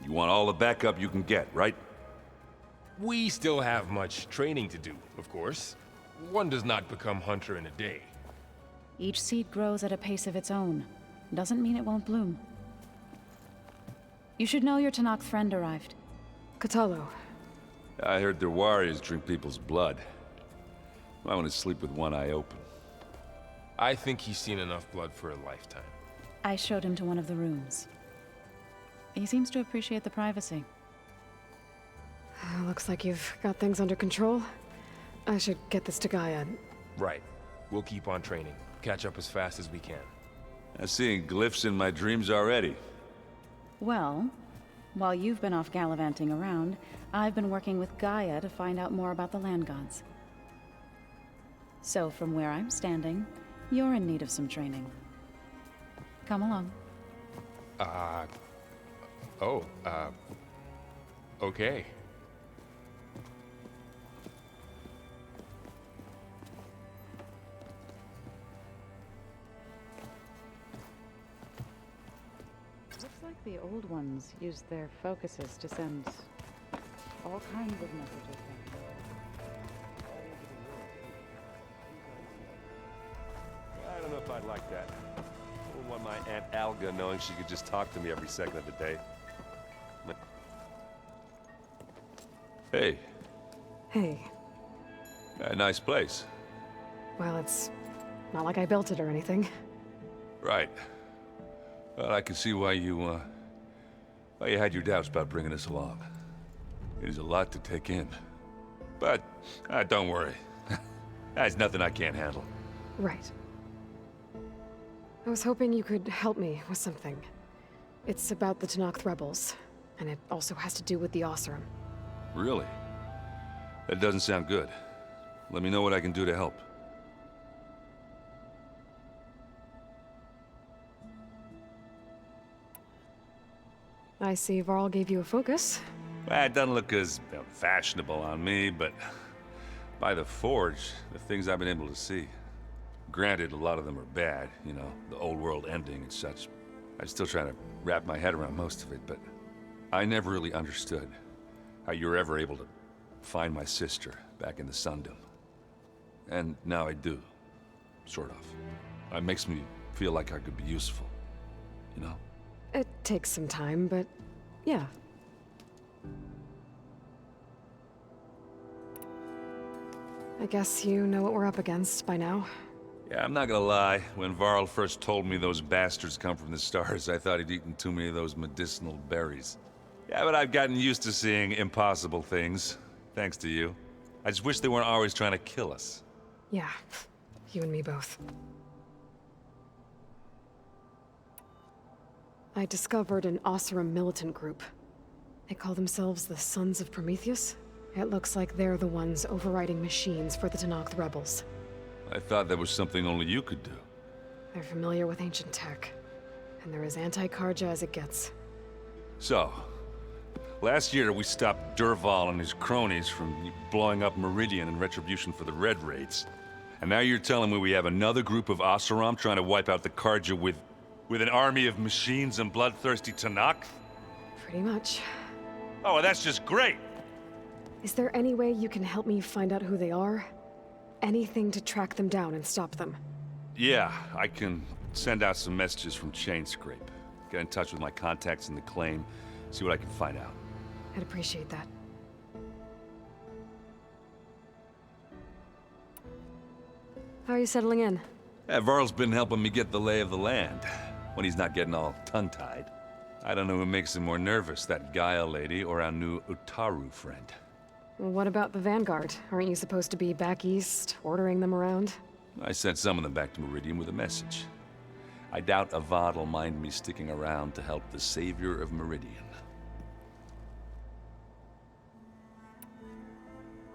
V: You want all the backup you can get, right?
U: We still have much training to do, of course. One does not become hunter in a day.
M: Each seed grows at a pace of its own. Doesn't mean it won't bloom. You should know your Tenakth friend arrived.
B: Kotallo.
V: I heard their warriors drink people's blood. I want to sleep with one eye open.
U: I think he's seen enough blood for a lifetime.
M: I showed him to one of the rooms. He seems to appreciate the privacy.
B: Looks like you've got things under control. I should get this to Gaia.
U: Right. We'll keep on training. Catch up as fast as we can.
V: I'm seeing glyphs in my dreams already.
M: Well,
D: While you've been off gallivanting around, I've been working with Gaia to find out more about the land gods. So from where I'm standing, you're in need of some training. Come along.
U: Okay.
D: Looks like the old ones used their focuses to send all kinds of messages.
U: I don't know if I'd like that. I wouldn't want my Aunt Alga knowing she could just talk to me every second of the day. Hey.
B: Hey.
U: Nice place.
B: Well, it's not like I built it or anything.
U: Right. Well, I can see why you had your doubts about bringing us along. It is a lot to take in. But, don't worry. There's nothing I can't handle.
B: Right. I was hoping you could help me with something. It's about the Tekotteh rebels, and it also has to do with the Oseram.
U: Really? That doesn't sound good. Let me know what I can do to help.
B: I see Varl gave you a focus.
U: Well, it doesn't look as fashionable on me, but by the Forge, the things I've been able to see. Granted, a lot of them are bad, you know, the old world ending and such. I'm still trying to wrap my head around most of it, but I never really understood how you were ever able to find my sister back in the Sundom. And now I do, sort of. It makes me feel like I could be useful, you know?
B: It takes some time, but yeah. I guess you know what we're up against by now.
U: Yeah, I'm not gonna lie. When Varl first told me those bastards come from the stars, I thought he'd eaten too many of those medicinal berries. Yeah, but I've gotten used to seeing impossible things, thanks to you. I just wish they weren't always trying to kill us.
B: Yeah, you and me both. I discovered an Oseram militant group. They call themselves the Sons of Prometheus. It looks like they're the ones overriding machines for the Tekotteh rebels.
U: I thought that was something only you could do.
B: They're familiar with ancient tech, and they're as anti-Karja as it gets.
U: So, last year we stopped Durval and his cronies from blowing up Meridian in retribution for the Red Raids. And now you're telling me we have another group of Oseram trying to wipe out the Karja with an army of machines and bloodthirsty Tekotteh?
B: Pretty much.
U: Oh, well, that's just great!
B: Is there any way you can help me find out who they are? Anything to track them down and stop them?
U: Yeah, I can send out some messages from Chainscrape. Get in touch with my contacts in the claim, see what I can find out.
B: I'd appreciate that. How are you settling in?
U: Yeah, Varl's been helping me get the lay of the land, when he's not getting all tongue-tied. I don't know who makes him more nervous, that Gaia lady or our new Utaru friend.
B: What about the Vanguard? Aren't you supposed to be back east, ordering them around?
U: I sent some of them back to Meridian with a message. I doubt Avad will mind me sticking around to help the savior of Meridian.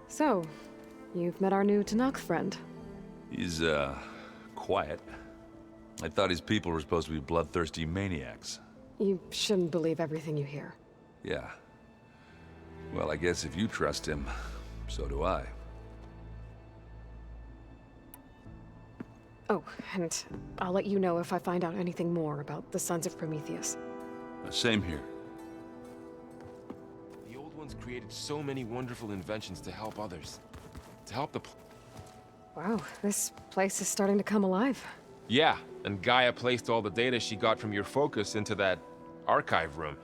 B: So, you've met our new Tekotteh friend.
U: He's, quiet. I thought his people were supposed to be bloodthirsty maniacs.
B: You shouldn't believe everything you hear.
U: Yeah. Well, I guess if you trust him, so do I.
B: Oh, and I'll let you know if I find out anything more about the Sons of Prometheus.
U: Same here.
H: The old ones created so many wonderful inventions to help others. To help the...
B: Wow, this place is starting to come alive.
H: Yeah, and Gaia placed all the data she got from your focus into that archive room.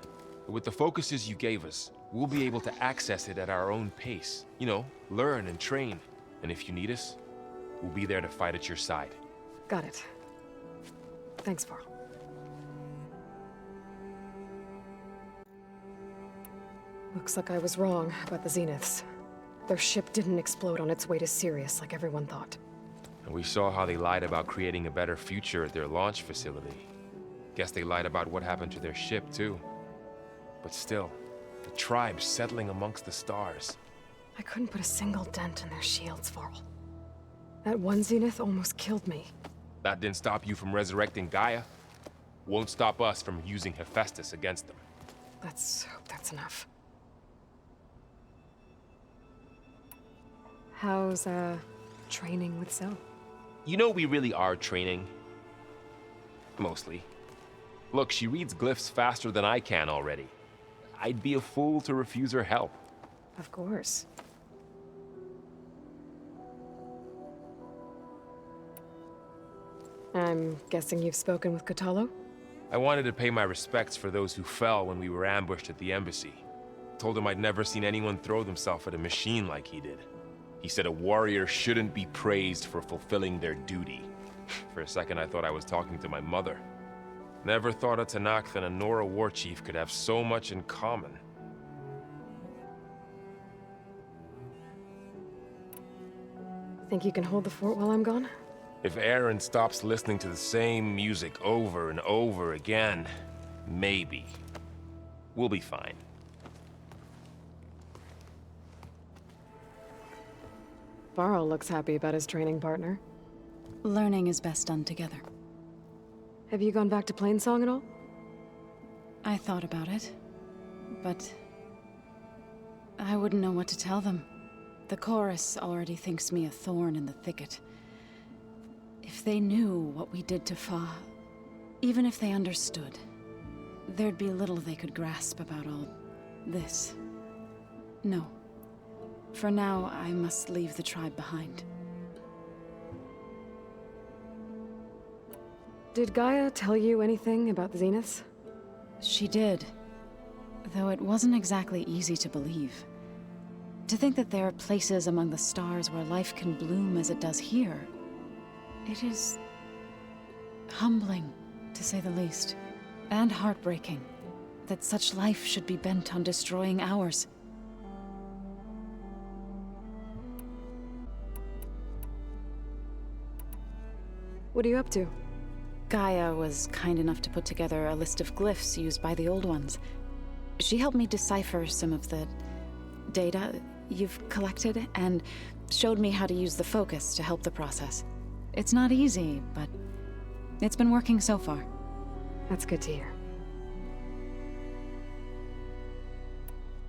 H: With the focuses you gave us, we'll be able to access it at our own pace. You know, learn and train. And if you need us, we'll be there to fight at your side.
B: Got it. Thanks, Varl. Looks like I was wrong about the Zeniths. Their ship didn't explode on its way to Sirius like everyone thought.
H: And we saw how they lied about creating a better future at their launch facility. Guess they lied about what happened to their ship, too. But still, the tribe settling amongst the stars.
B: I couldn't put a single dent in their shields, Varl. That one zenith almost killed me.
H: That didn't stop you from resurrecting Gaia. Won't stop us from using Hephaestus against them.
B: Let's hope that's enough. How's, training with Zoe?
H: You know we really are training. Mostly. Look, she reads glyphs faster than I can already. I'd be a fool to refuse her help.
B: Of course. I'm guessing you've spoken with Tekotteh?
H: I wanted to pay my respects for those who fell when we were ambushed at the embassy. Told him I'd never seen anyone throw themselves at a machine like he did. He said a warrior shouldn't be praised for fulfilling their duty. For a second I thought I was talking to my mother. Never thought a Tenakth and a Nora war chief could have so much in common.
B: Think you can hold the fort while I'm gone?
H: If Aaron stops listening to the same music over and over again, maybe. We'll be fine.
B: Varl looks happy about his training partner.
E: Learning is best done together.
B: Have you gone back to Plainsong at all?
E: I thought about it, but I wouldn't know what to tell them. The chorus already thinks me a thorn in the thicket. If they knew what we did to Fa, even if they understood, there'd be little they could grasp about all this. No. For now, I must leave the tribe behind.
B: Did Gaia tell you anything about the Zeniths?
E: She did. Though it wasn't exactly easy to believe. To think that there are places among the stars where life can bloom as it does here. It is humbling, to say the least. And heartbreaking, that such life should be bent on destroying ours.
B: What are you up to?
E: Gaia was kind enough to put together a list of glyphs used by the Old Ones. She helped me decipher some of the data you've collected, and showed me how to use the focus to help the process. It's not easy, but it's been working so far.
B: That's good to hear.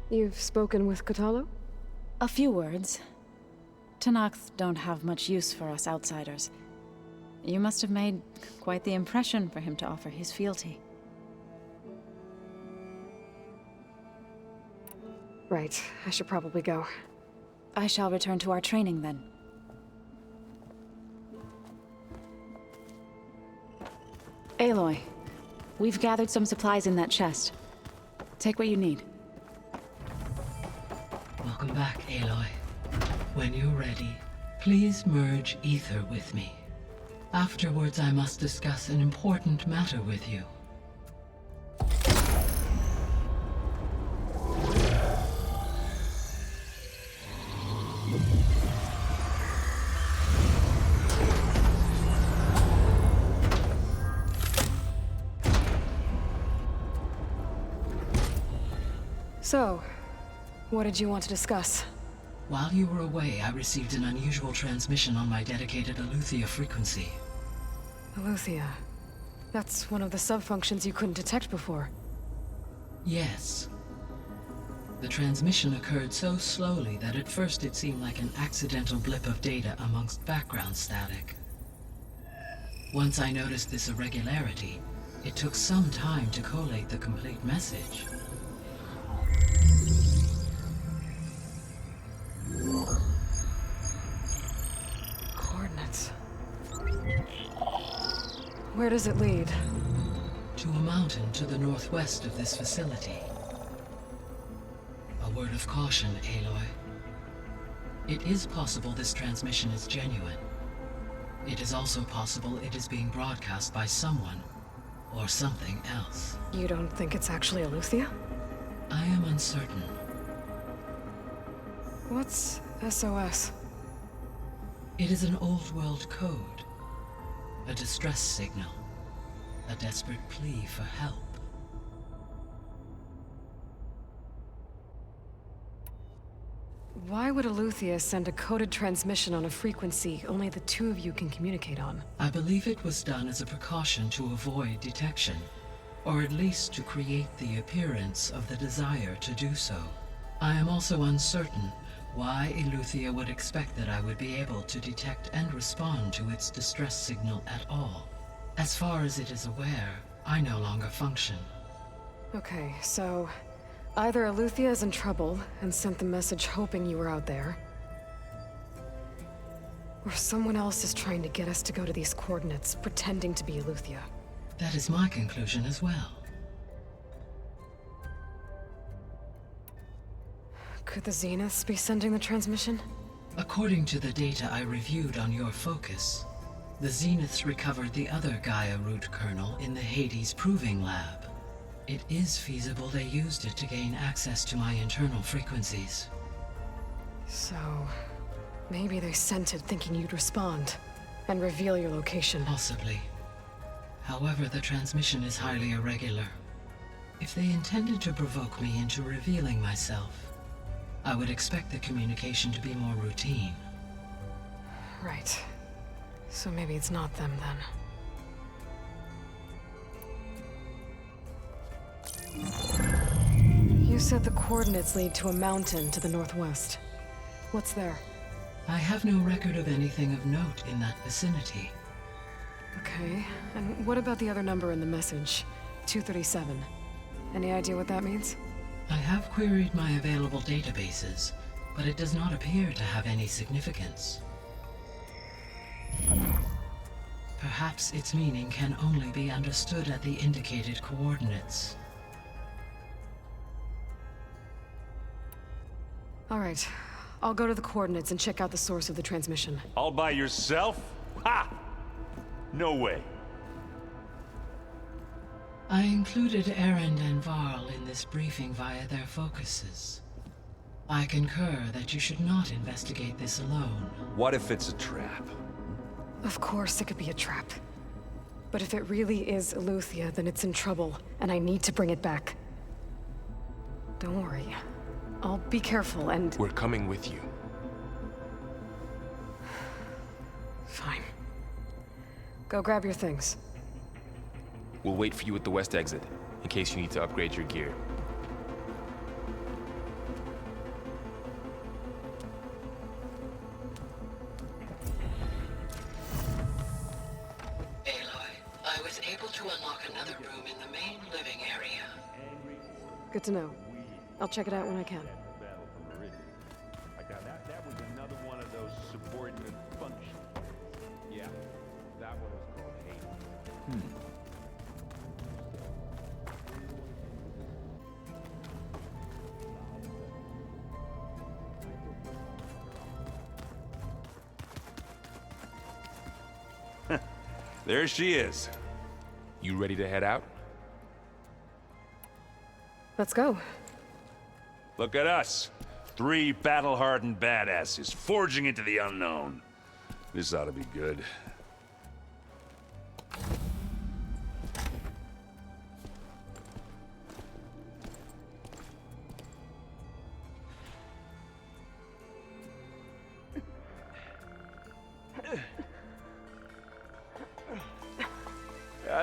B: You've spoken with Tekotteh?
E: A few words. Tenakth don't have much use for us outsiders. You must have made quite the impression for him to offer his fealty.
B: Right. I should probably go.
E: I shall return to our training then. Aloy, we've gathered some supplies in that chest. Take what you need.
G: Welcome back, Aloy. When you're ready, please merge Aether with me. Afterwards, I must discuss an important matter with you.
B: So, what did you want to discuss?
G: While you were away, I received an unusual transmission on my dedicated Aletheia frequency.
B: Aletheia. That's one of the sub-functions you couldn't detect before.
G: Yes. The transmission occurred so slowly that at first it seemed like an accidental blip of data amongst background static. Once I noticed this irregularity, it took some time to collate the complete message.
B: Coordinates. Where does it lead?
G: To a mountain to the northwest of this facility. A word of caution, Aloy. It is possible this transmission is genuine. It is also possible it is being broadcast by someone or something else.
B: You don't think it's actually Aletheia?
G: I am uncertain.
B: What's SOS?
G: It is an old-world code. A distress signal. A desperate plea for help.
B: Why would Aletheia send a coded transmission on a frequency only the two of you can communicate on?
G: I believe it was done as a precaution to avoid detection, or at least to create the appearance of the desire to do so. I am also uncertain why Aletheia would expect that I would be able to detect and respond to its distress signal at all. As far as it is aware, I no longer function.
B: Okay, so either Aletheia is in trouble and sent the message hoping you were out there, or someone else is trying to get us to go to these coordinates, pretending to be Aletheia.
G: That is my conclusion as well.
B: Could the Zeniths be sending the transmission?
G: According to the data I reviewed on your focus, the Zeniths recovered the other Gaia root kernel in the Hades Proving Lab. It is feasible they used it to gain access to my internal frequencies.
B: So, maybe they sent it thinking you'd respond and reveal your location.
G: Possibly. However, the transmission is highly irregular. If they intended to provoke me into revealing myself, I would expect the communication to be more routine.
B: Right. So maybe it's not them then. You said the coordinates lead to a mountain to the northwest. What's there?
G: I have no record of anything of note in that vicinity.
B: Okay, and what about the other number in the message? 237. Any idea what that means?
G: I have queried my available databases, but it does not appear to have any significance. Perhaps its meaning can only be understood at the indicated coordinates.
B: All right, I'll go to the coordinates and check out the source of the transmission.
U: All by yourself? Ha! No way.
G: I included Erend and Varl in this briefing via their focuses. I concur that you should not investigate this alone.
U: What if it's a trap?
B: Of course it could be a trap. But if it really is Aletheia, then it's in trouble, and I need to bring it back. Don't worry. I'll be careful and...
H: We're coming with you.
B: Fine. Go grab your things.
H: We'll wait for you at the west exit, in case you need to upgrade your gear.
G: Aloy, I was able to unlock another room in the main living area.
B: Good to know. I'll check it out when I can.
J: That was another one of those subordinate functions. Yeah, that one was called hate.
U: There she is.
H: You ready to head out?
B: Let's go.
U: Look at us. 3 battle-hardened badasses forging into the unknown. This ought to be good.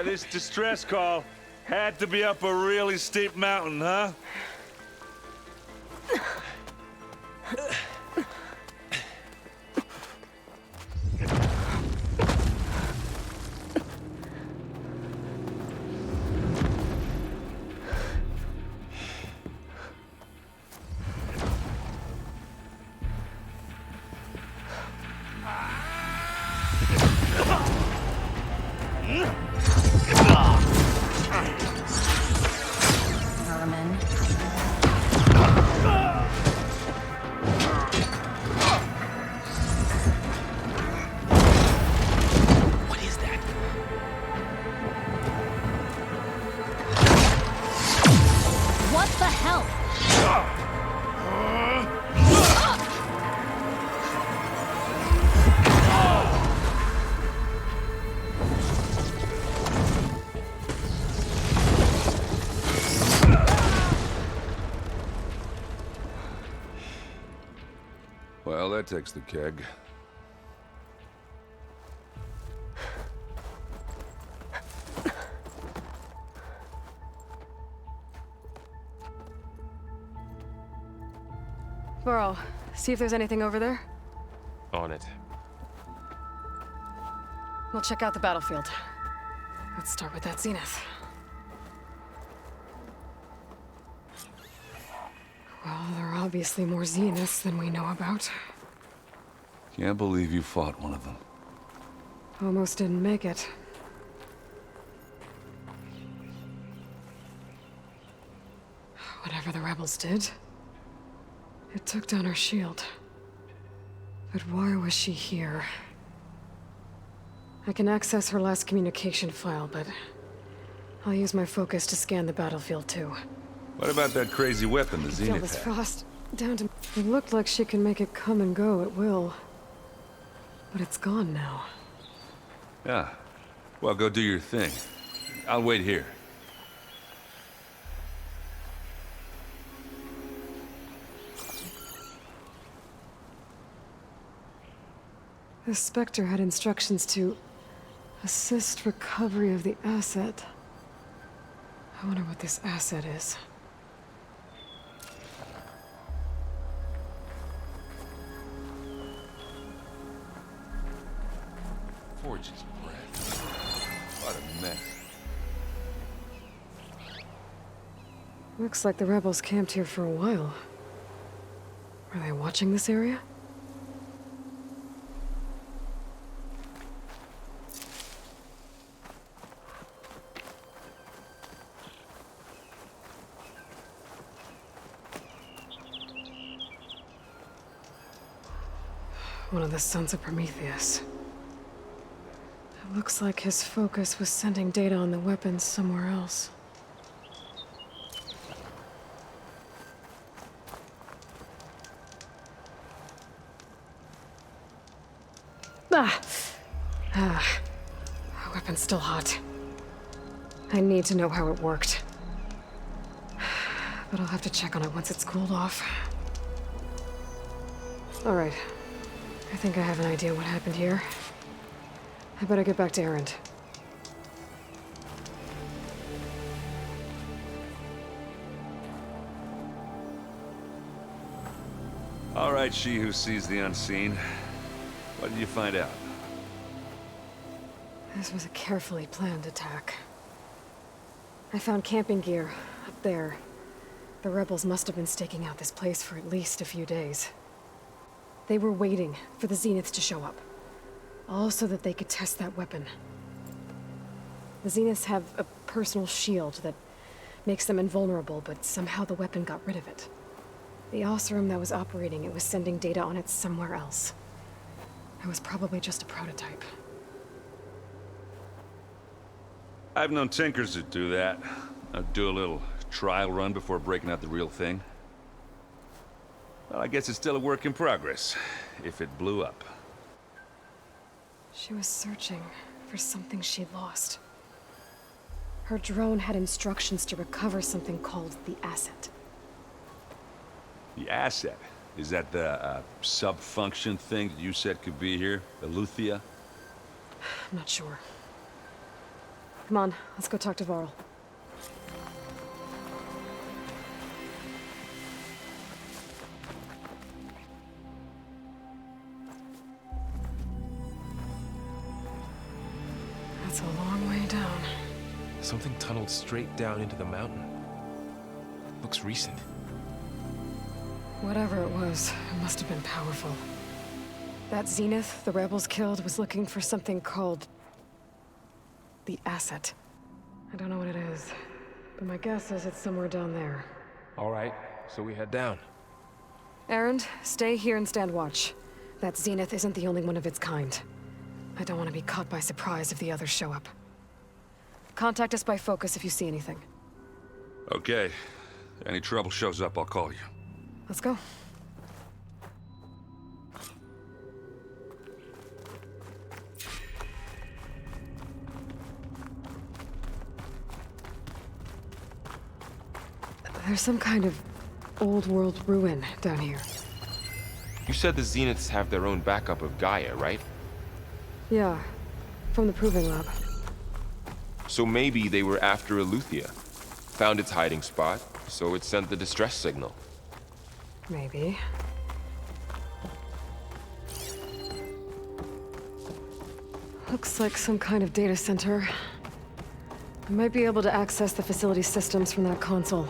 U: This distress call had to be up a really steep mountain, huh?
V: Aloy takes the keg.
B: Varl, see if there's anything over there.
H: On it.
B: We'll check out the battlefield. Let's start with that zenith. Well, there are obviously more zeniths than we know about.
V: Can't believe you fought one of them.
B: Almost didn't make it. Whatever the rebels did, it took down her shield. But why was she here? I can access her last communication file, but I'll use my focus to scan the battlefield too.
V: What about that crazy weapon the
B: Feel
V: Zenith
B: this
V: had?
B: frost down to... It looked like she can make it come and go at will. But it's gone now.
V: Yeah. Well, go do your thing. I'll wait here.
B: The Spectre had instructions to assist recovery of the asset. I wonder what this asset is.
V: Forge's breath. What a mess.
B: Looks like the rebels camped here for a while. Are they watching this area? One of the sons of Prometheus. It looks like his focus was sending data on the weapons somewhere else. Our weapon's still hot. I need to know how it worked. But I'll have to check on it once it's cooled off. All right. I think I have an idea what happened here. I better get back to Erend.
V: All right, she who sees the unseen. What did you find out?
B: This was a carefully planned attack. I found camping gear up there. The rebels must have been staking out this place for at least a few days. They were waiting for the Zeniths to show up. All so that they could test that weapon. The Zeniths have a personal shield that makes them invulnerable, but somehow the weapon got rid of it. The Oseram that was operating it was sending data on it somewhere else. It was probably just a prototype.
V: I've known tinkers that do that. I'd do a little trial run before breaking out the real thing. Well, I guess it's still a work in progress, if it blew up.
B: She was searching for something she lost. Her drone had instructions to recover something called the asset.
V: The asset? Is that the sub-function thing that you said could be here? The Luthia?
B: I'm not sure. Come on, let's go talk to Varl. That's a long way down.
H: Something tunneled straight down into the mountain. Looks recent.
B: Whatever it was, it must have been powerful. That Zenith the rebels killed was looking for something called... the asset. I don't know what it is, but my guess is it's somewhere down there.
H: All right, so we head down.
B: Erend, stay here and stand watch. That Zenith isn't the only one of its kind. I don't want to be caught by surprise if the others show up. Contact us by focus if you see anything.
V: Okay. Any trouble shows up, I'll call you.
B: Let's go. There's some kind of old world ruin down here.
H: You said the Zeniths have their own backup of Gaia, right?
B: Yeah, from the Proving Lab.
H: So maybe they were after Aletheia. Found its hiding spot, so it sent the distress signal.
B: Maybe. Looks like some kind of data center. I might be able to access the facility systems from that console.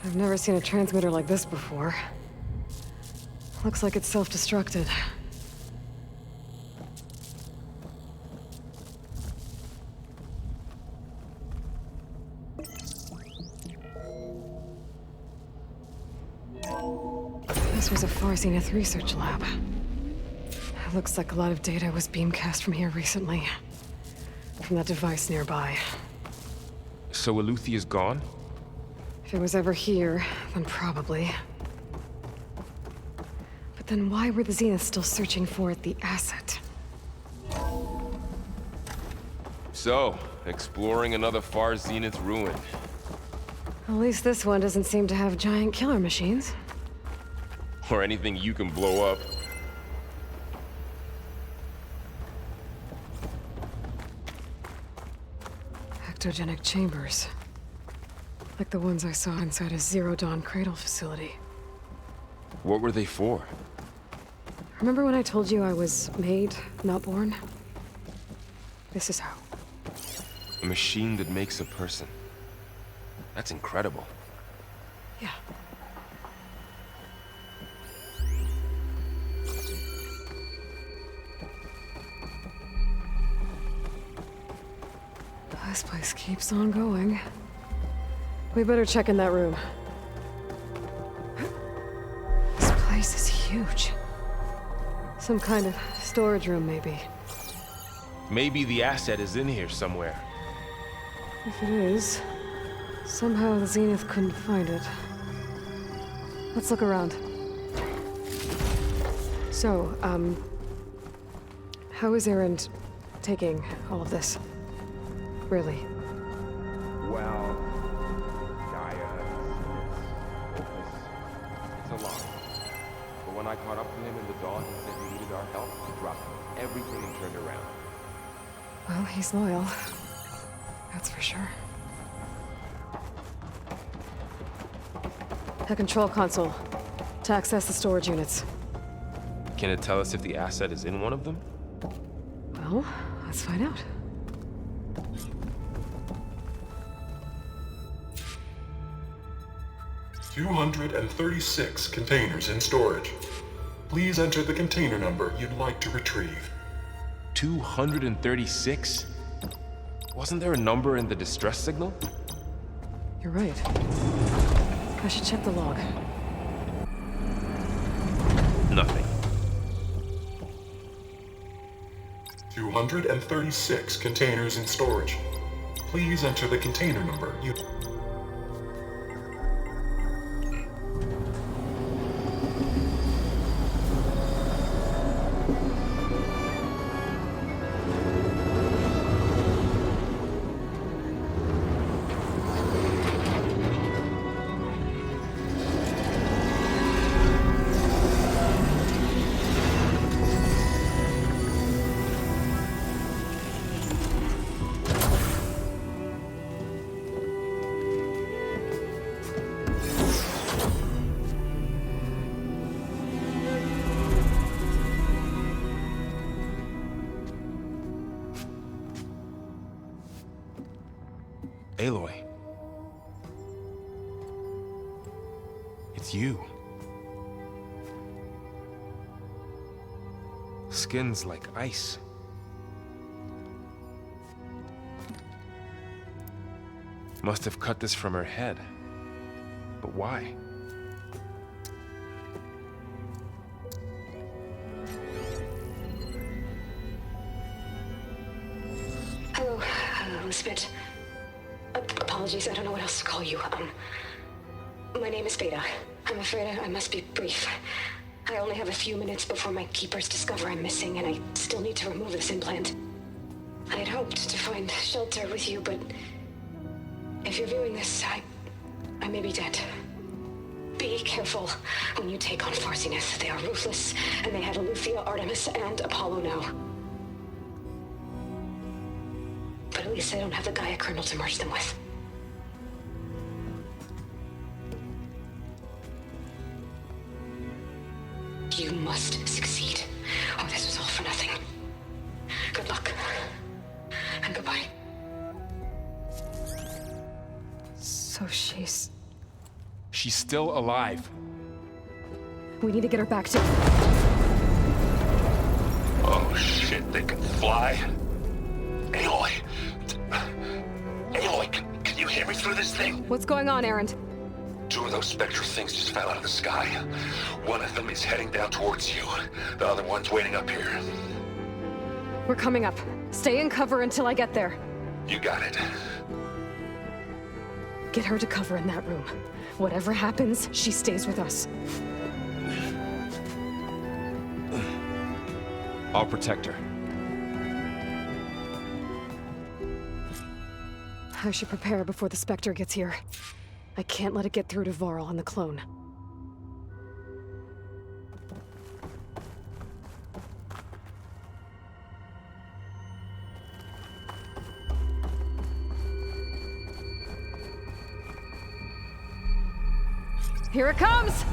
B: I've never seen a transmitter like this before. Looks like it's self-destructed. This was a Far Zenith research lab. It looks like a lot of data was beamcast from here recently. From that device nearby.
H: So Aletheia's gone?
B: If it was ever here, then probably. But then why were the Zeniths still searching for the asset?
H: So, exploring another Far Zenith ruin.
B: At least this one doesn't seem to have giant killer machines.
H: Or anything you can blow up.
B: Ectogenic chambers. Like the ones I saw inside a Zero Dawn cradle facility.
H: What were they for?
B: Remember when I told you I was made, not born? This is how.
H: A machine that makes a person. That's incredible.
B: Yeah. This place keeps on going. We better check in that room. This place is huge. Some kind of storage room, maybe.
H: Maybe the asset is in here somewhere.
B: If it is, somehow the Zenith couldn't find it. Let's look around. So, how is Erend taking all of this? Really?
J: Well, Gaia,
H: It's a lot. But when I caught up with him in the dawn and said he needed our help, he dropped everything and turned around.
B: Well, he's loyal. That's for sure. The control console. To access the storage units.
H: Can it tell us if the asset is in one of them?
B: Well, let's find out.
K: $236 containers in storage. Please enter the container number you'd like to retrieve.
H: 236? Wasn't there a number in the distress signal?
B: You're right. I should check the log.
H: Nothing.
K: 236 containers in storage. Please enter the container number you...
H: Aloy. It's you. Skin's like ice. Must have cut this from her head. But why?
L: Hello, Elizabeth. Apologies, I don't know what else to call you. My name is Veda. I'm afraid I must be brief. I only have a few minutes before my keepers discover I'm missing, and I still need to remove this implant. I had hoped to find shelter with you, but if you're viewing this, I may be dead. Be careful when you take on Farsineth. They are ruthless, and they have Aletheia, Artemis, and Apollo now. But at least I don't have the Gaia kernel to merge them with. You must succeed. Oh, this was all for nothing. Good luck. And goodbye.
B: So she's...
H: She's still alive.
B: We need to get her back to...
N: Oh shit, they can fly? Aloy! Aloy, can you hear me through this thing?
B: What's going on, Erend?
N: 2 of those spectral things just fell out of the sky. One of them is heading down towards you. The other one's waiting up here.
B: We're coming up. Stay in cover until I get there.
N: You got it.
B: Get her to cover in that room. Whatever happens, she stays with us.
H: I'll protect her.
B: I should prepare before the Spectre gets here. I can't let it get through to Varl and the clone. Here it comes!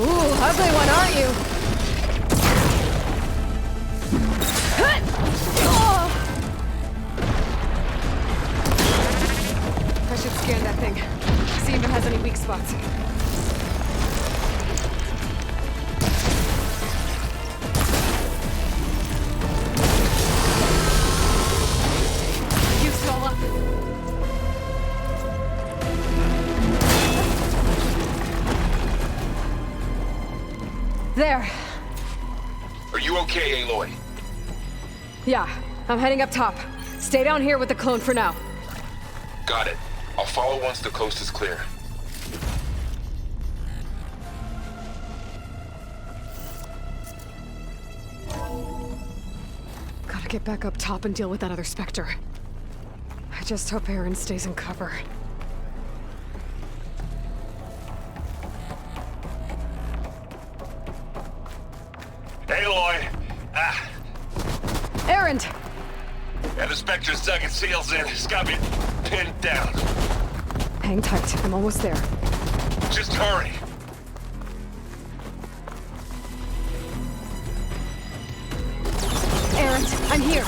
B: Ooh, ugly one, aren't you? I should scan that thing. See if it has any weak spots. You stall up. There.
N: Are you okay, Aloy?
B: Yeah, I'm heading up top. Stay down here with the clone for now.
N: Got it. I'll follow once the coast is clear.
B: Gotta get back up top and deal with that other Spectre. I just hope Erend stays in cover.
N: Aloy!
B: Erend!
N: And the Spectre's dug its seals in. It's got me pinned down.
B: Hang tight, I'm almost there.
N: Just hurry.
B: Erend, I'm here!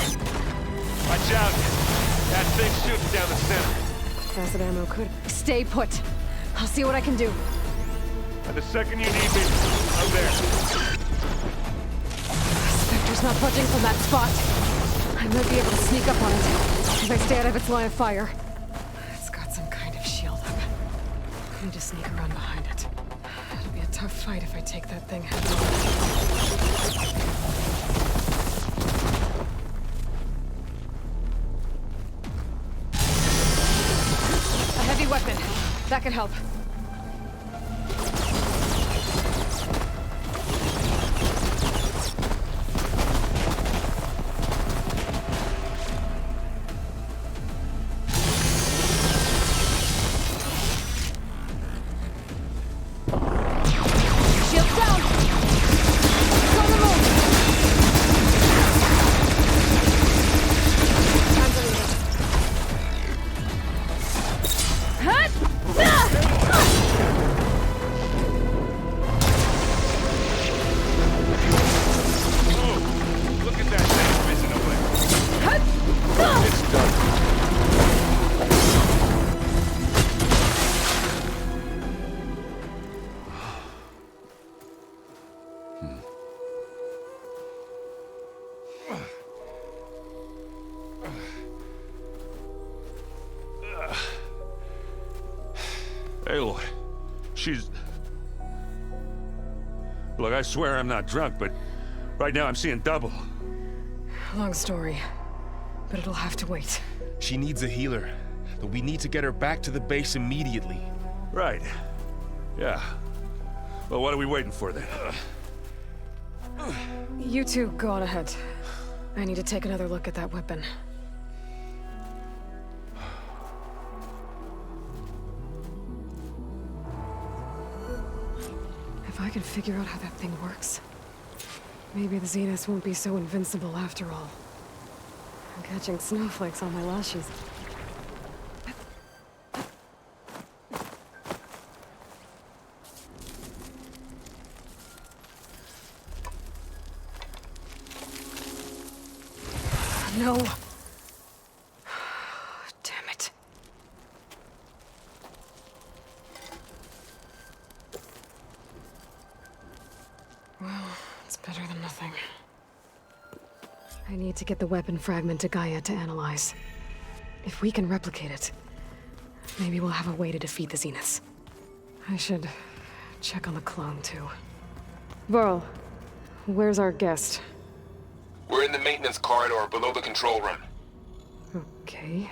J: Watch out! That thing's shooting down the center.
B: Acid ammo could... Stay put. I'll see what I can do.
J: And the second you need me, I'm there.
B: Spectre's not budging from that spot. I might be able to sneak up on it if I stay out of its line of fire. It's got some kind of shield up. I need to sneak around behind it. It'll be a tough fight if I take that thing head on. A heavy weapon. That could help.
V: Aloy, she's... Look, I swear I'm not drunk, but right now I'm seeing double.
B: Long story, but it'll have to wait.
H: She needs a healer, but we need to get her back to the base immediately.
V: Right. Yeah. Well, what are we waiting for then?
B: You two go on ahead. I need to take another look at that weapon. If I can figure out how that thing works, maybe the Zeniths won't be so invincible after all. I'm catching snowflakes on my lashes. No. Damn it. Well, it's better than nothing. I need to get the weapon fragment to Gaia to analyze. If we can replicate it, maybe we'll have a way to defeat the Zeniths. I should check on the clone, too. Varl, where's our guest?
H: We're in the maintenance corridor below the control room.
B: Okay.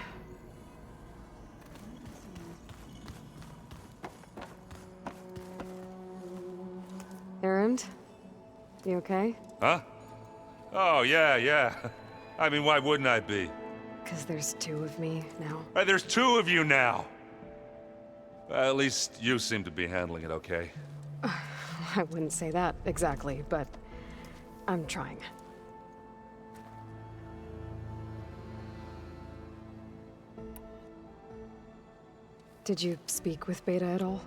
B: Errand? You okay?
V: Huh? Oh, yeah. I mean, why wouldn't I be?
B: 'Cause there's two of me now.
V: There's two of you now! At least you seem to be handling it okay.
B: I wouldn't say that exactly, but I'm trying. Did you speak with Beta at all?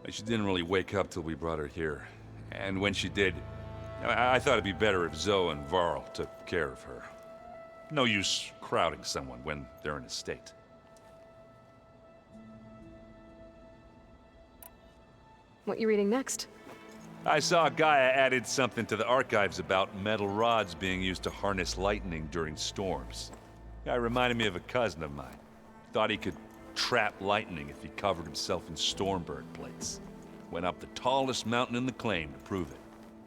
V: She didn't really wake up till we brought her here. And when she did, I thought it'd be better if Zoe and Varl took care of her. No use crowding someone when they're in a state.
B: What you reading next?
V: I saw Gaia added something to the archives about metal rods being used to harness lightning during storms. Guy reminded me of a cousin of mine. Thought he could trap lightning if he covered himself in Stormbird plates. Went up the tallest mountain in the claim to prove it.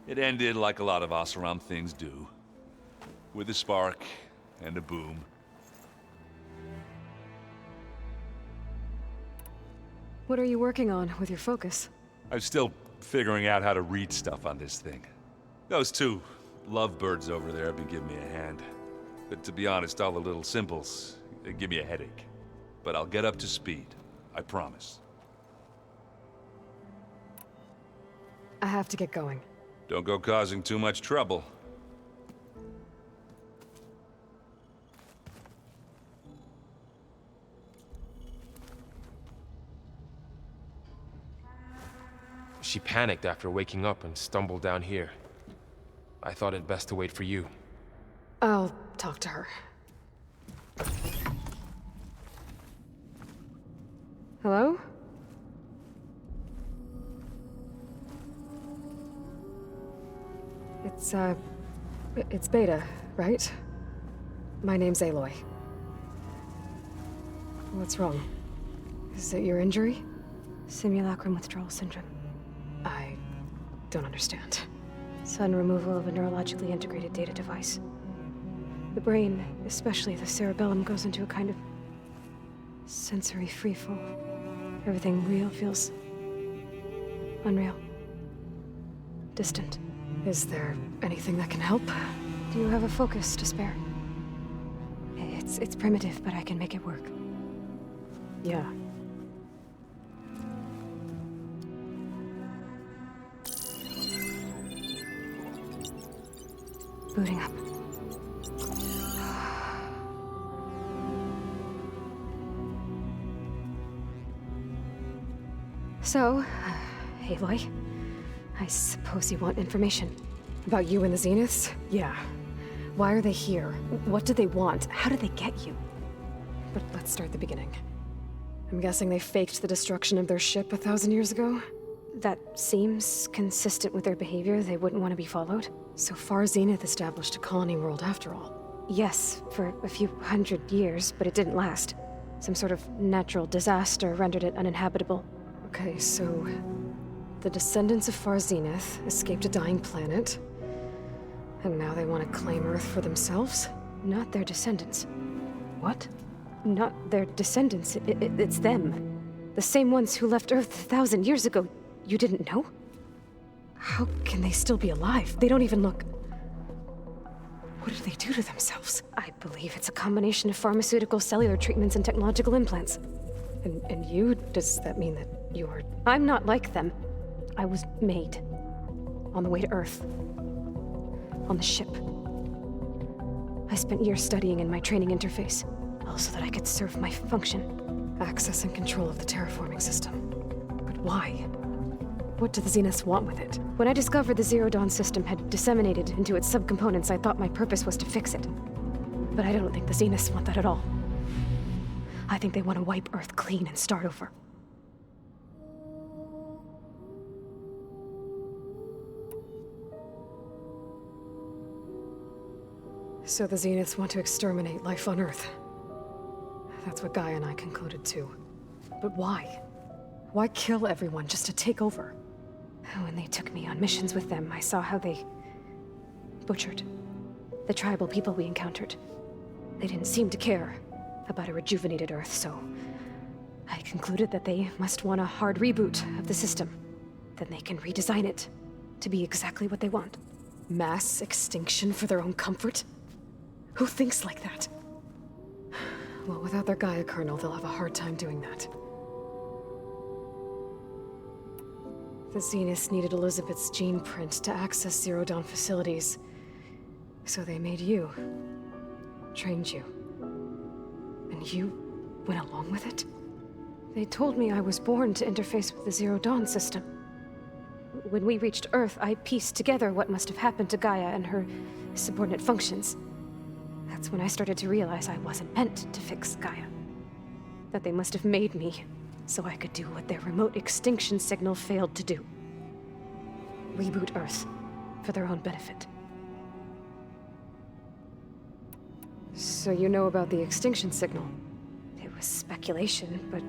V: It ended like a lot of Oseram things do. With a spark and a boom.
B: What are you working on with your focus?
V: I'm still figuring out how to read stuff on this thing. Those two lovebirds over there have been giving me a hand. But to be honest, all the little symbols, they give me a headache. But I'll get up to speed. I promise.
B: I have to get going.
V: Don't go causing too much trouble.
H: She panicked after waking up and stumbled down here. I thought it best to wait for you.
B: I'll talk to her. Hello? It's Beta, right? My name's Aloy. What's wrong? Is it your injury?
L: Simulacrum withdrawal syndrome.
B: I don't understand.
L: Sudden removal of a neurologically integrated data device. The brain, especially the cerebellum, goes into a kind of sensory freefall. Everything real feels unreal. Distant.
B: Is there anything that can help?
L: Do you have a focus to spare? It's primitive, but I can make it work.
B: Yeah.
L: Booting up. So, Aloy, I suppose you want information.
B: About you and the Zeniths? Yeah. Why are they here? What do they want? How did they get you? But let's start at the beginning. I'm guessing they faked the destruction of their ship 1,000 years ago?
L: That seems consistent with their behavior. They wouldn't want to be followed.
B: So far, Zenith established a colony world after all.
L: Yes, for a few hundred years, but it didn't last. Some sort of natural disaster rendered it uninhabitable.
B: Okay, so the descendants of Far Zenith escaped a dying planet, and now they want to claim Earth for themselves? Not their descendants. What? Not their descendants. It's them. The same ones who left Earth 1,000 years ago. You didn't know? How can they still be alive? They don't even look... What did they do to themselves? I believe it's a combination of pharmaceutical, cellular treatments, and technological implants. And you? Does that mean that you are... I'm not like them. I was made. On the way to Earth. On the ship. I spent years studying in my training interface, all so that I could serve my function. Access and control of the terraforming system. But why? What do the Zeniths want with it? When I discovered the Zero Dawn system had disseminated into its subcomponents, I thought my purpose was to fix it. But I don't think the Zeniths want that at all. I think they want to wipe Earth clean and start over. So the Zeniths want to exterminate life on Earth. That's what Gaia and I concluded too. But why? Why kill everyone just to take over? When they took me on missions with them, I saw how they butchered the tribal people we encountered. They didn't seem to care about a rejuvenated Earth, so I concluded that they must want a hard reboot of the system. Then they can redesign it to be exactly what they want. Mass extinction for their own comfort? Who thinks like that? Well, without their Gaia kernel, they'll have a hard time doing that. The Zeniths needed Elizabeth's gene print to access Zero Dawn facilities. So they made you. Trained you. And you went along with it? They told me I was born to interface with the Zero Dawn system. When we reached Earth, I pieced together what must have happened to Gaia and her subordinate functions. That's when I started to realize I wasn't meant to fix Gaia. That they must have made me so I could do what their remote extinction signal failed to do. Reboot Earth for their own benefit. So you know about the extinction signal? It was speculation, but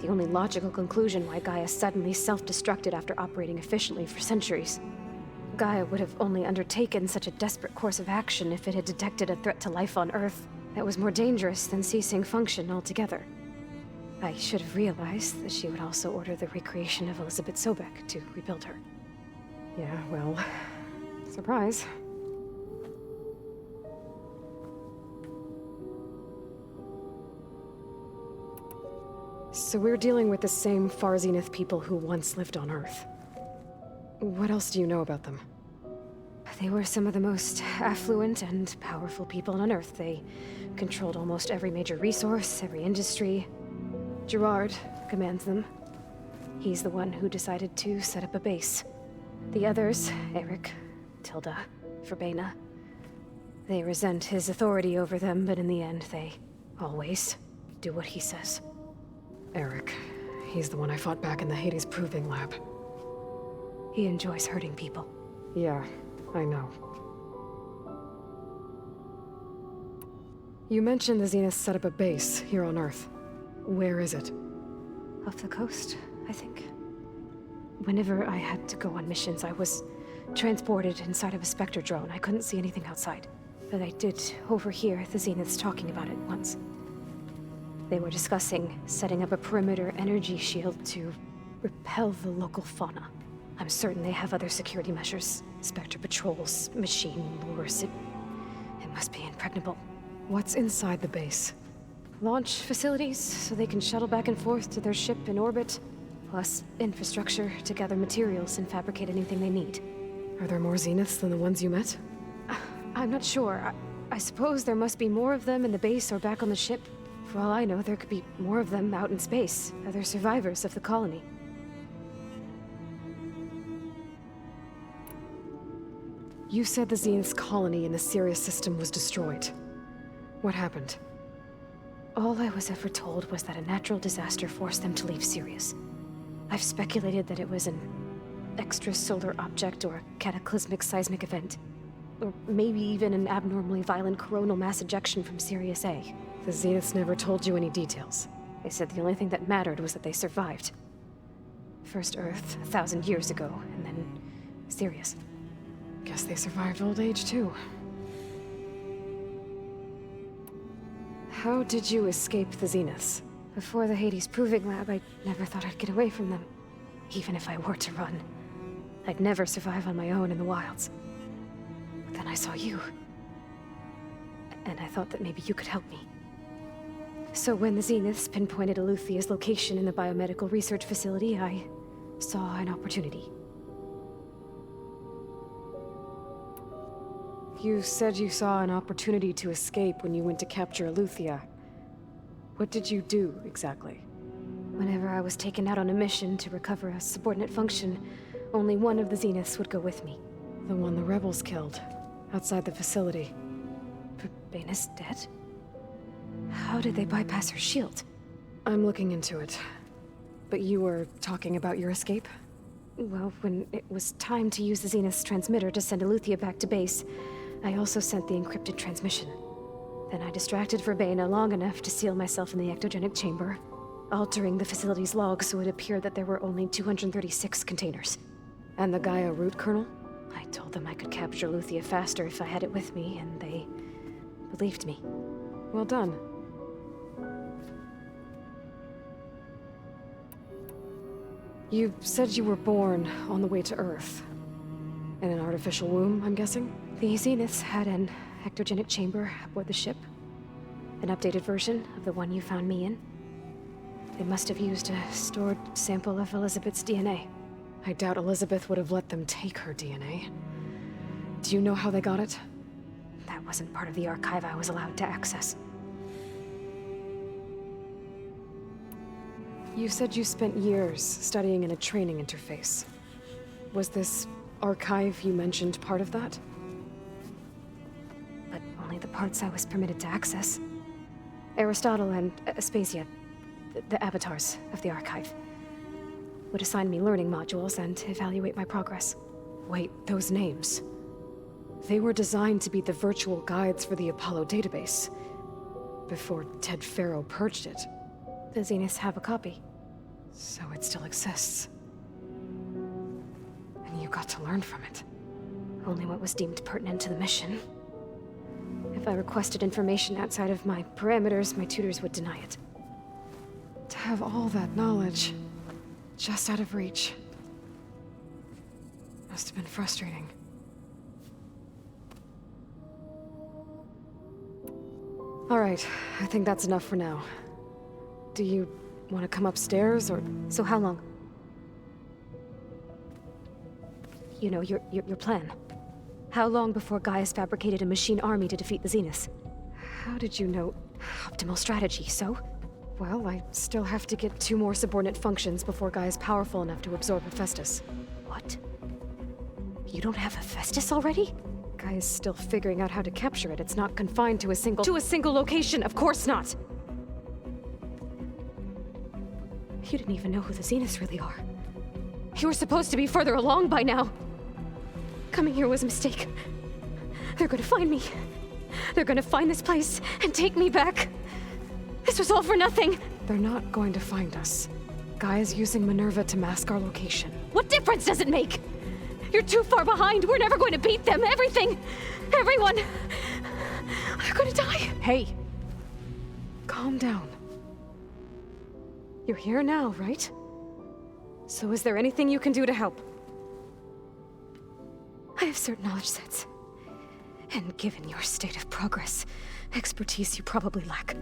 B: the only logical conclusion why Gaia suddenly self-destructed after operating efficiently for centuries. Gaia would have only undertaken such a desperate course of action if it had detected a threat to life on Earth that was more dangerous than ceasing function altogether. I should have realized that she would also order the recreation of Elizabeth Sobek to rebuild her. Yeah, well, surprise. So we're dealing with the same Far Zenith people who once lived on Earth. What else do you know about them? They were some of the most affluent and powerful people on Earth. They controlled almost every major resource, every industry. Gerard commands them. He's the one who decided to set up a base. The others, Eric, Tilda, Verbena, they resent his authority over them, but in the end, they always do what he says. Eric, he's the one I fought back in the Hades Proving Lab. He enjoys hurting people. Yeah, I know. You mentioned the Zeniths set up a base here on Earth. Where is it? Off the coast, I think. Whenever I had to go on missions, I was transported inside of a Spectre drone. I couldn't see anything outside. But I did overhear the Zeniths talking about it once. They were discussing setting up a perimeter energy shield to repel the local fauna. I'm certain they have other security measures. Spectre patrols, machine lures. It must be impregnable. What's inside the base? Launch facilities, so they can shuttle back and forth to their ship in orbit. Plus infrastructure to gather materials and fabricate anything they need. Are there more Zeniths than the ones you met? I'm not sure. I suppose there must be more of them in the base or back on the ship. For all I know, there could be more of them out in space. Other survivors of the colony. You said the Zenith's colony in the Sirius system was destroyed. What happened? All I was ever told was that a natural disaster forced them to leave Sirius. I've speculated that it was an extrasolar object or a cataclysmic seismic event. Or maybe even an abnormally violent coronal mass ejection from Sirius A. The Zeniths never told you any details. They said the only thing that mattered was that they survived. First Earth, 1,000 years ago, and then Sirius. Guess they survived old age, too. How did you escape the Zeniths?
L: Before the Hades Proving Lab, I never thought I'd get away from them. Even if I were to run. I'd never survive on my own in the wilds. But then I saw you. And I thought that maybe you could help me. So when the Zeniths pinpointed Aletheia's location in the biomedical research facility, I saw an opportunity.
B: You said you saw an opportunity to escape when you went to capture Aletheia. What did you do, exactly?
L: Whenever I was taken out on a mission to recover a subordinate function, only one of the Zeniths would go with me.
B: The one the rebels killed, outside the facility.
L: Baina's dead? How did they bypass her shield?
B: I'm looking into it. But you were talking about your escape?
L: Well, when it was time to use the Zenith's transmitter to send Aletheia back to base, I also sent the encrypted transmission. Then I distracted Baina long enough to seal myself in the ectogenic chamber, altering the facility's log so it appeared that there were only 236 containers.
B: And the Gaia root kernel?
L: I told them I could capture Aletheia faster if I had it with me, and they believed me.
B: Well done. You said you were born on the way to Earth. In an artificial womb, I'm guessing?
L: The Zeniths had an ectogenic chamber aboard the ship. An updated version of the one you found me in. They must have used a stored sample of Elizabeth's DNA.
B: I doubt Elizabeth would have let them take her DNA. Do you know how they got it?
L: That wasn't part of the archive I was allowed to access.
B: You said you spent years studying in a training interface. Was this archive you mentioned part of that?
L: But only the parts I was permitted to access. Aristotle and Aspasia, the avatars of the archive, would assign me learning modules and evaluate my progress.
B: Wait, those names. They were designed to be the virtual guides for the Apollo database, before Ted Faro purged it.
L: The Zeniths have a copy.
B: So it still exists. And you got to learn from it.
L: Only what was deemed pertinent to the mission. If I requested information outside of my parameters, my tutors would deny it.
B: To have all that knowledge, just out of reach. Must have been frustrating. All right, I think that's enough for now. Do you want to come upstairs, or...?
L: So how long? You know, your plan. How long before Gaia's fabricated a machine army to defeat the Zeniths?
B: How did you know?
L: Optimal strategy, so?
B: Well, I still have to get 2 more subordinate functions before Gaia's powerful enough to absorb Hephaestus.
L: What? You don't have Hephaestus already?
B: Gaia's still figuring out how to capture it. It's not confined to a single...
L: To a single location, of course not! You didn't even know who the Zeniths really are. You were supposed to be further along by now. Coming here was a mistake. They're gonna find me. They're gonna find this place and take me back. This was all for nothing.
B: They're not going to find us. Gaia's using Minerva to mask our location.
L: What difference does it make? You're too far behind. We're never going to beat them. Everything. Everyone. They're gonna die.
B: Hey. Calm down. You're here now, right? So is there anything you can do to help?
L: I have certain knowledge sets. And given your state of progress, expertise you probably lack.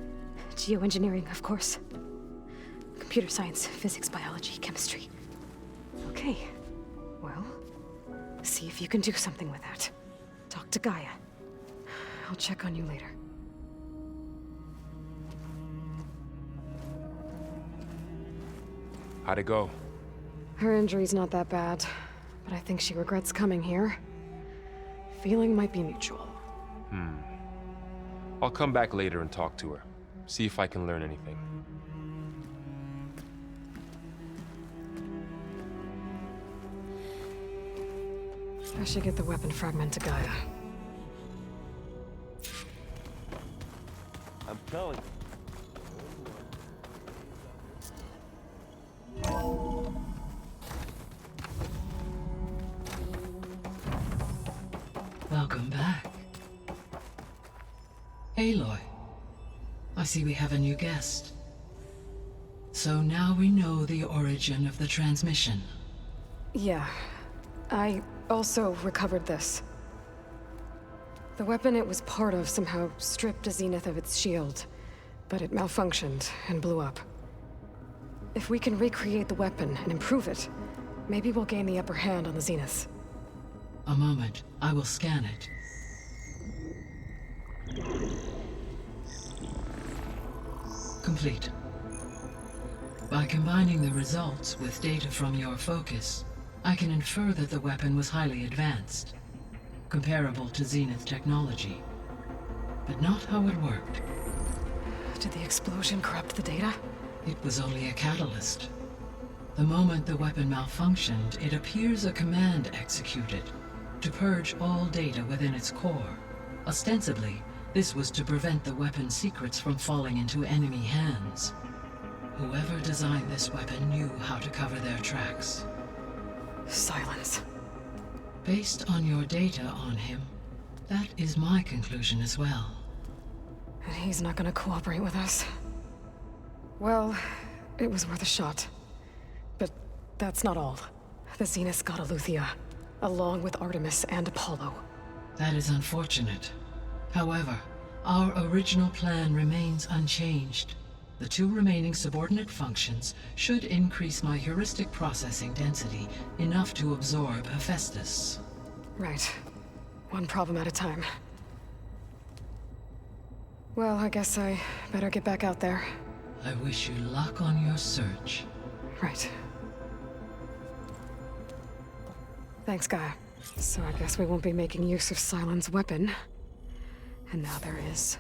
L: Geoengineering, of course. Computer science, physics, biology, chemistry.
B: Okay. Well, see if you can do something with that. Talk to Gaia. I'll check on you later.
H: How'd it go?
B: Her injury's not that bad, but I think she regrets coming here. Feeling might be mutual.
H: I'll come back later and talk to her. See if I can learn anything.
B: I should get the weapon fragment to Gaia.
J: I'm telling you.
G: Welcome back. Aloy, I see we have a new guest. So now we know the origin of the transmission.
B: Yeah. I also recovered this. The weapon it was part of somehow stripped a Zenith of its shield, but it malfunctioned and blew up. If we can recreate the weapon and improve it, maybe we'll gain the upper hand on the Zeniths.
G: A moment. I will scan it. Complete. By combining the results with data from your focus, I can infer that the weapon was highly advanced, comparable to Zenith technology, but not how it worked.
B: Did the explosion corrupt the data?
G: It was only a catalyst. The moment the weapon malfunctioned, it appears a command executed to purge all data within its core. Ostensibly, this was to prevent the weapon's secrets from falling into enemy hands. Whoever designed this weapon knew how to cover their tracks.
B: Silence.
G: Based on your data on him, that is my conclusion as well.
B: And he's not gonna cooperate with us. Well, it was worth a shot. But that's not all. The Zeniths got Aletheia, along with Artemis and Apollo.
G: That is unfortunate. However, our original plan remains unchanged. The 2 remaining subordinate functions should increase my heuristic processing density enough to absorb Hephaestus.
B: Right. One problem at a time. Well, I guess I better get back out there.
G: I wish you luck on your search.
B: Right. Thanks, Gaia. So I guess we won't be making use of Cylon's weapon. And now there is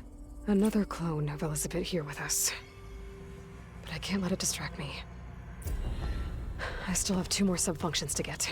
B: another clone of Elizabeth here with us. But I can't let it distract me. I still have 2 more sub-functions to get.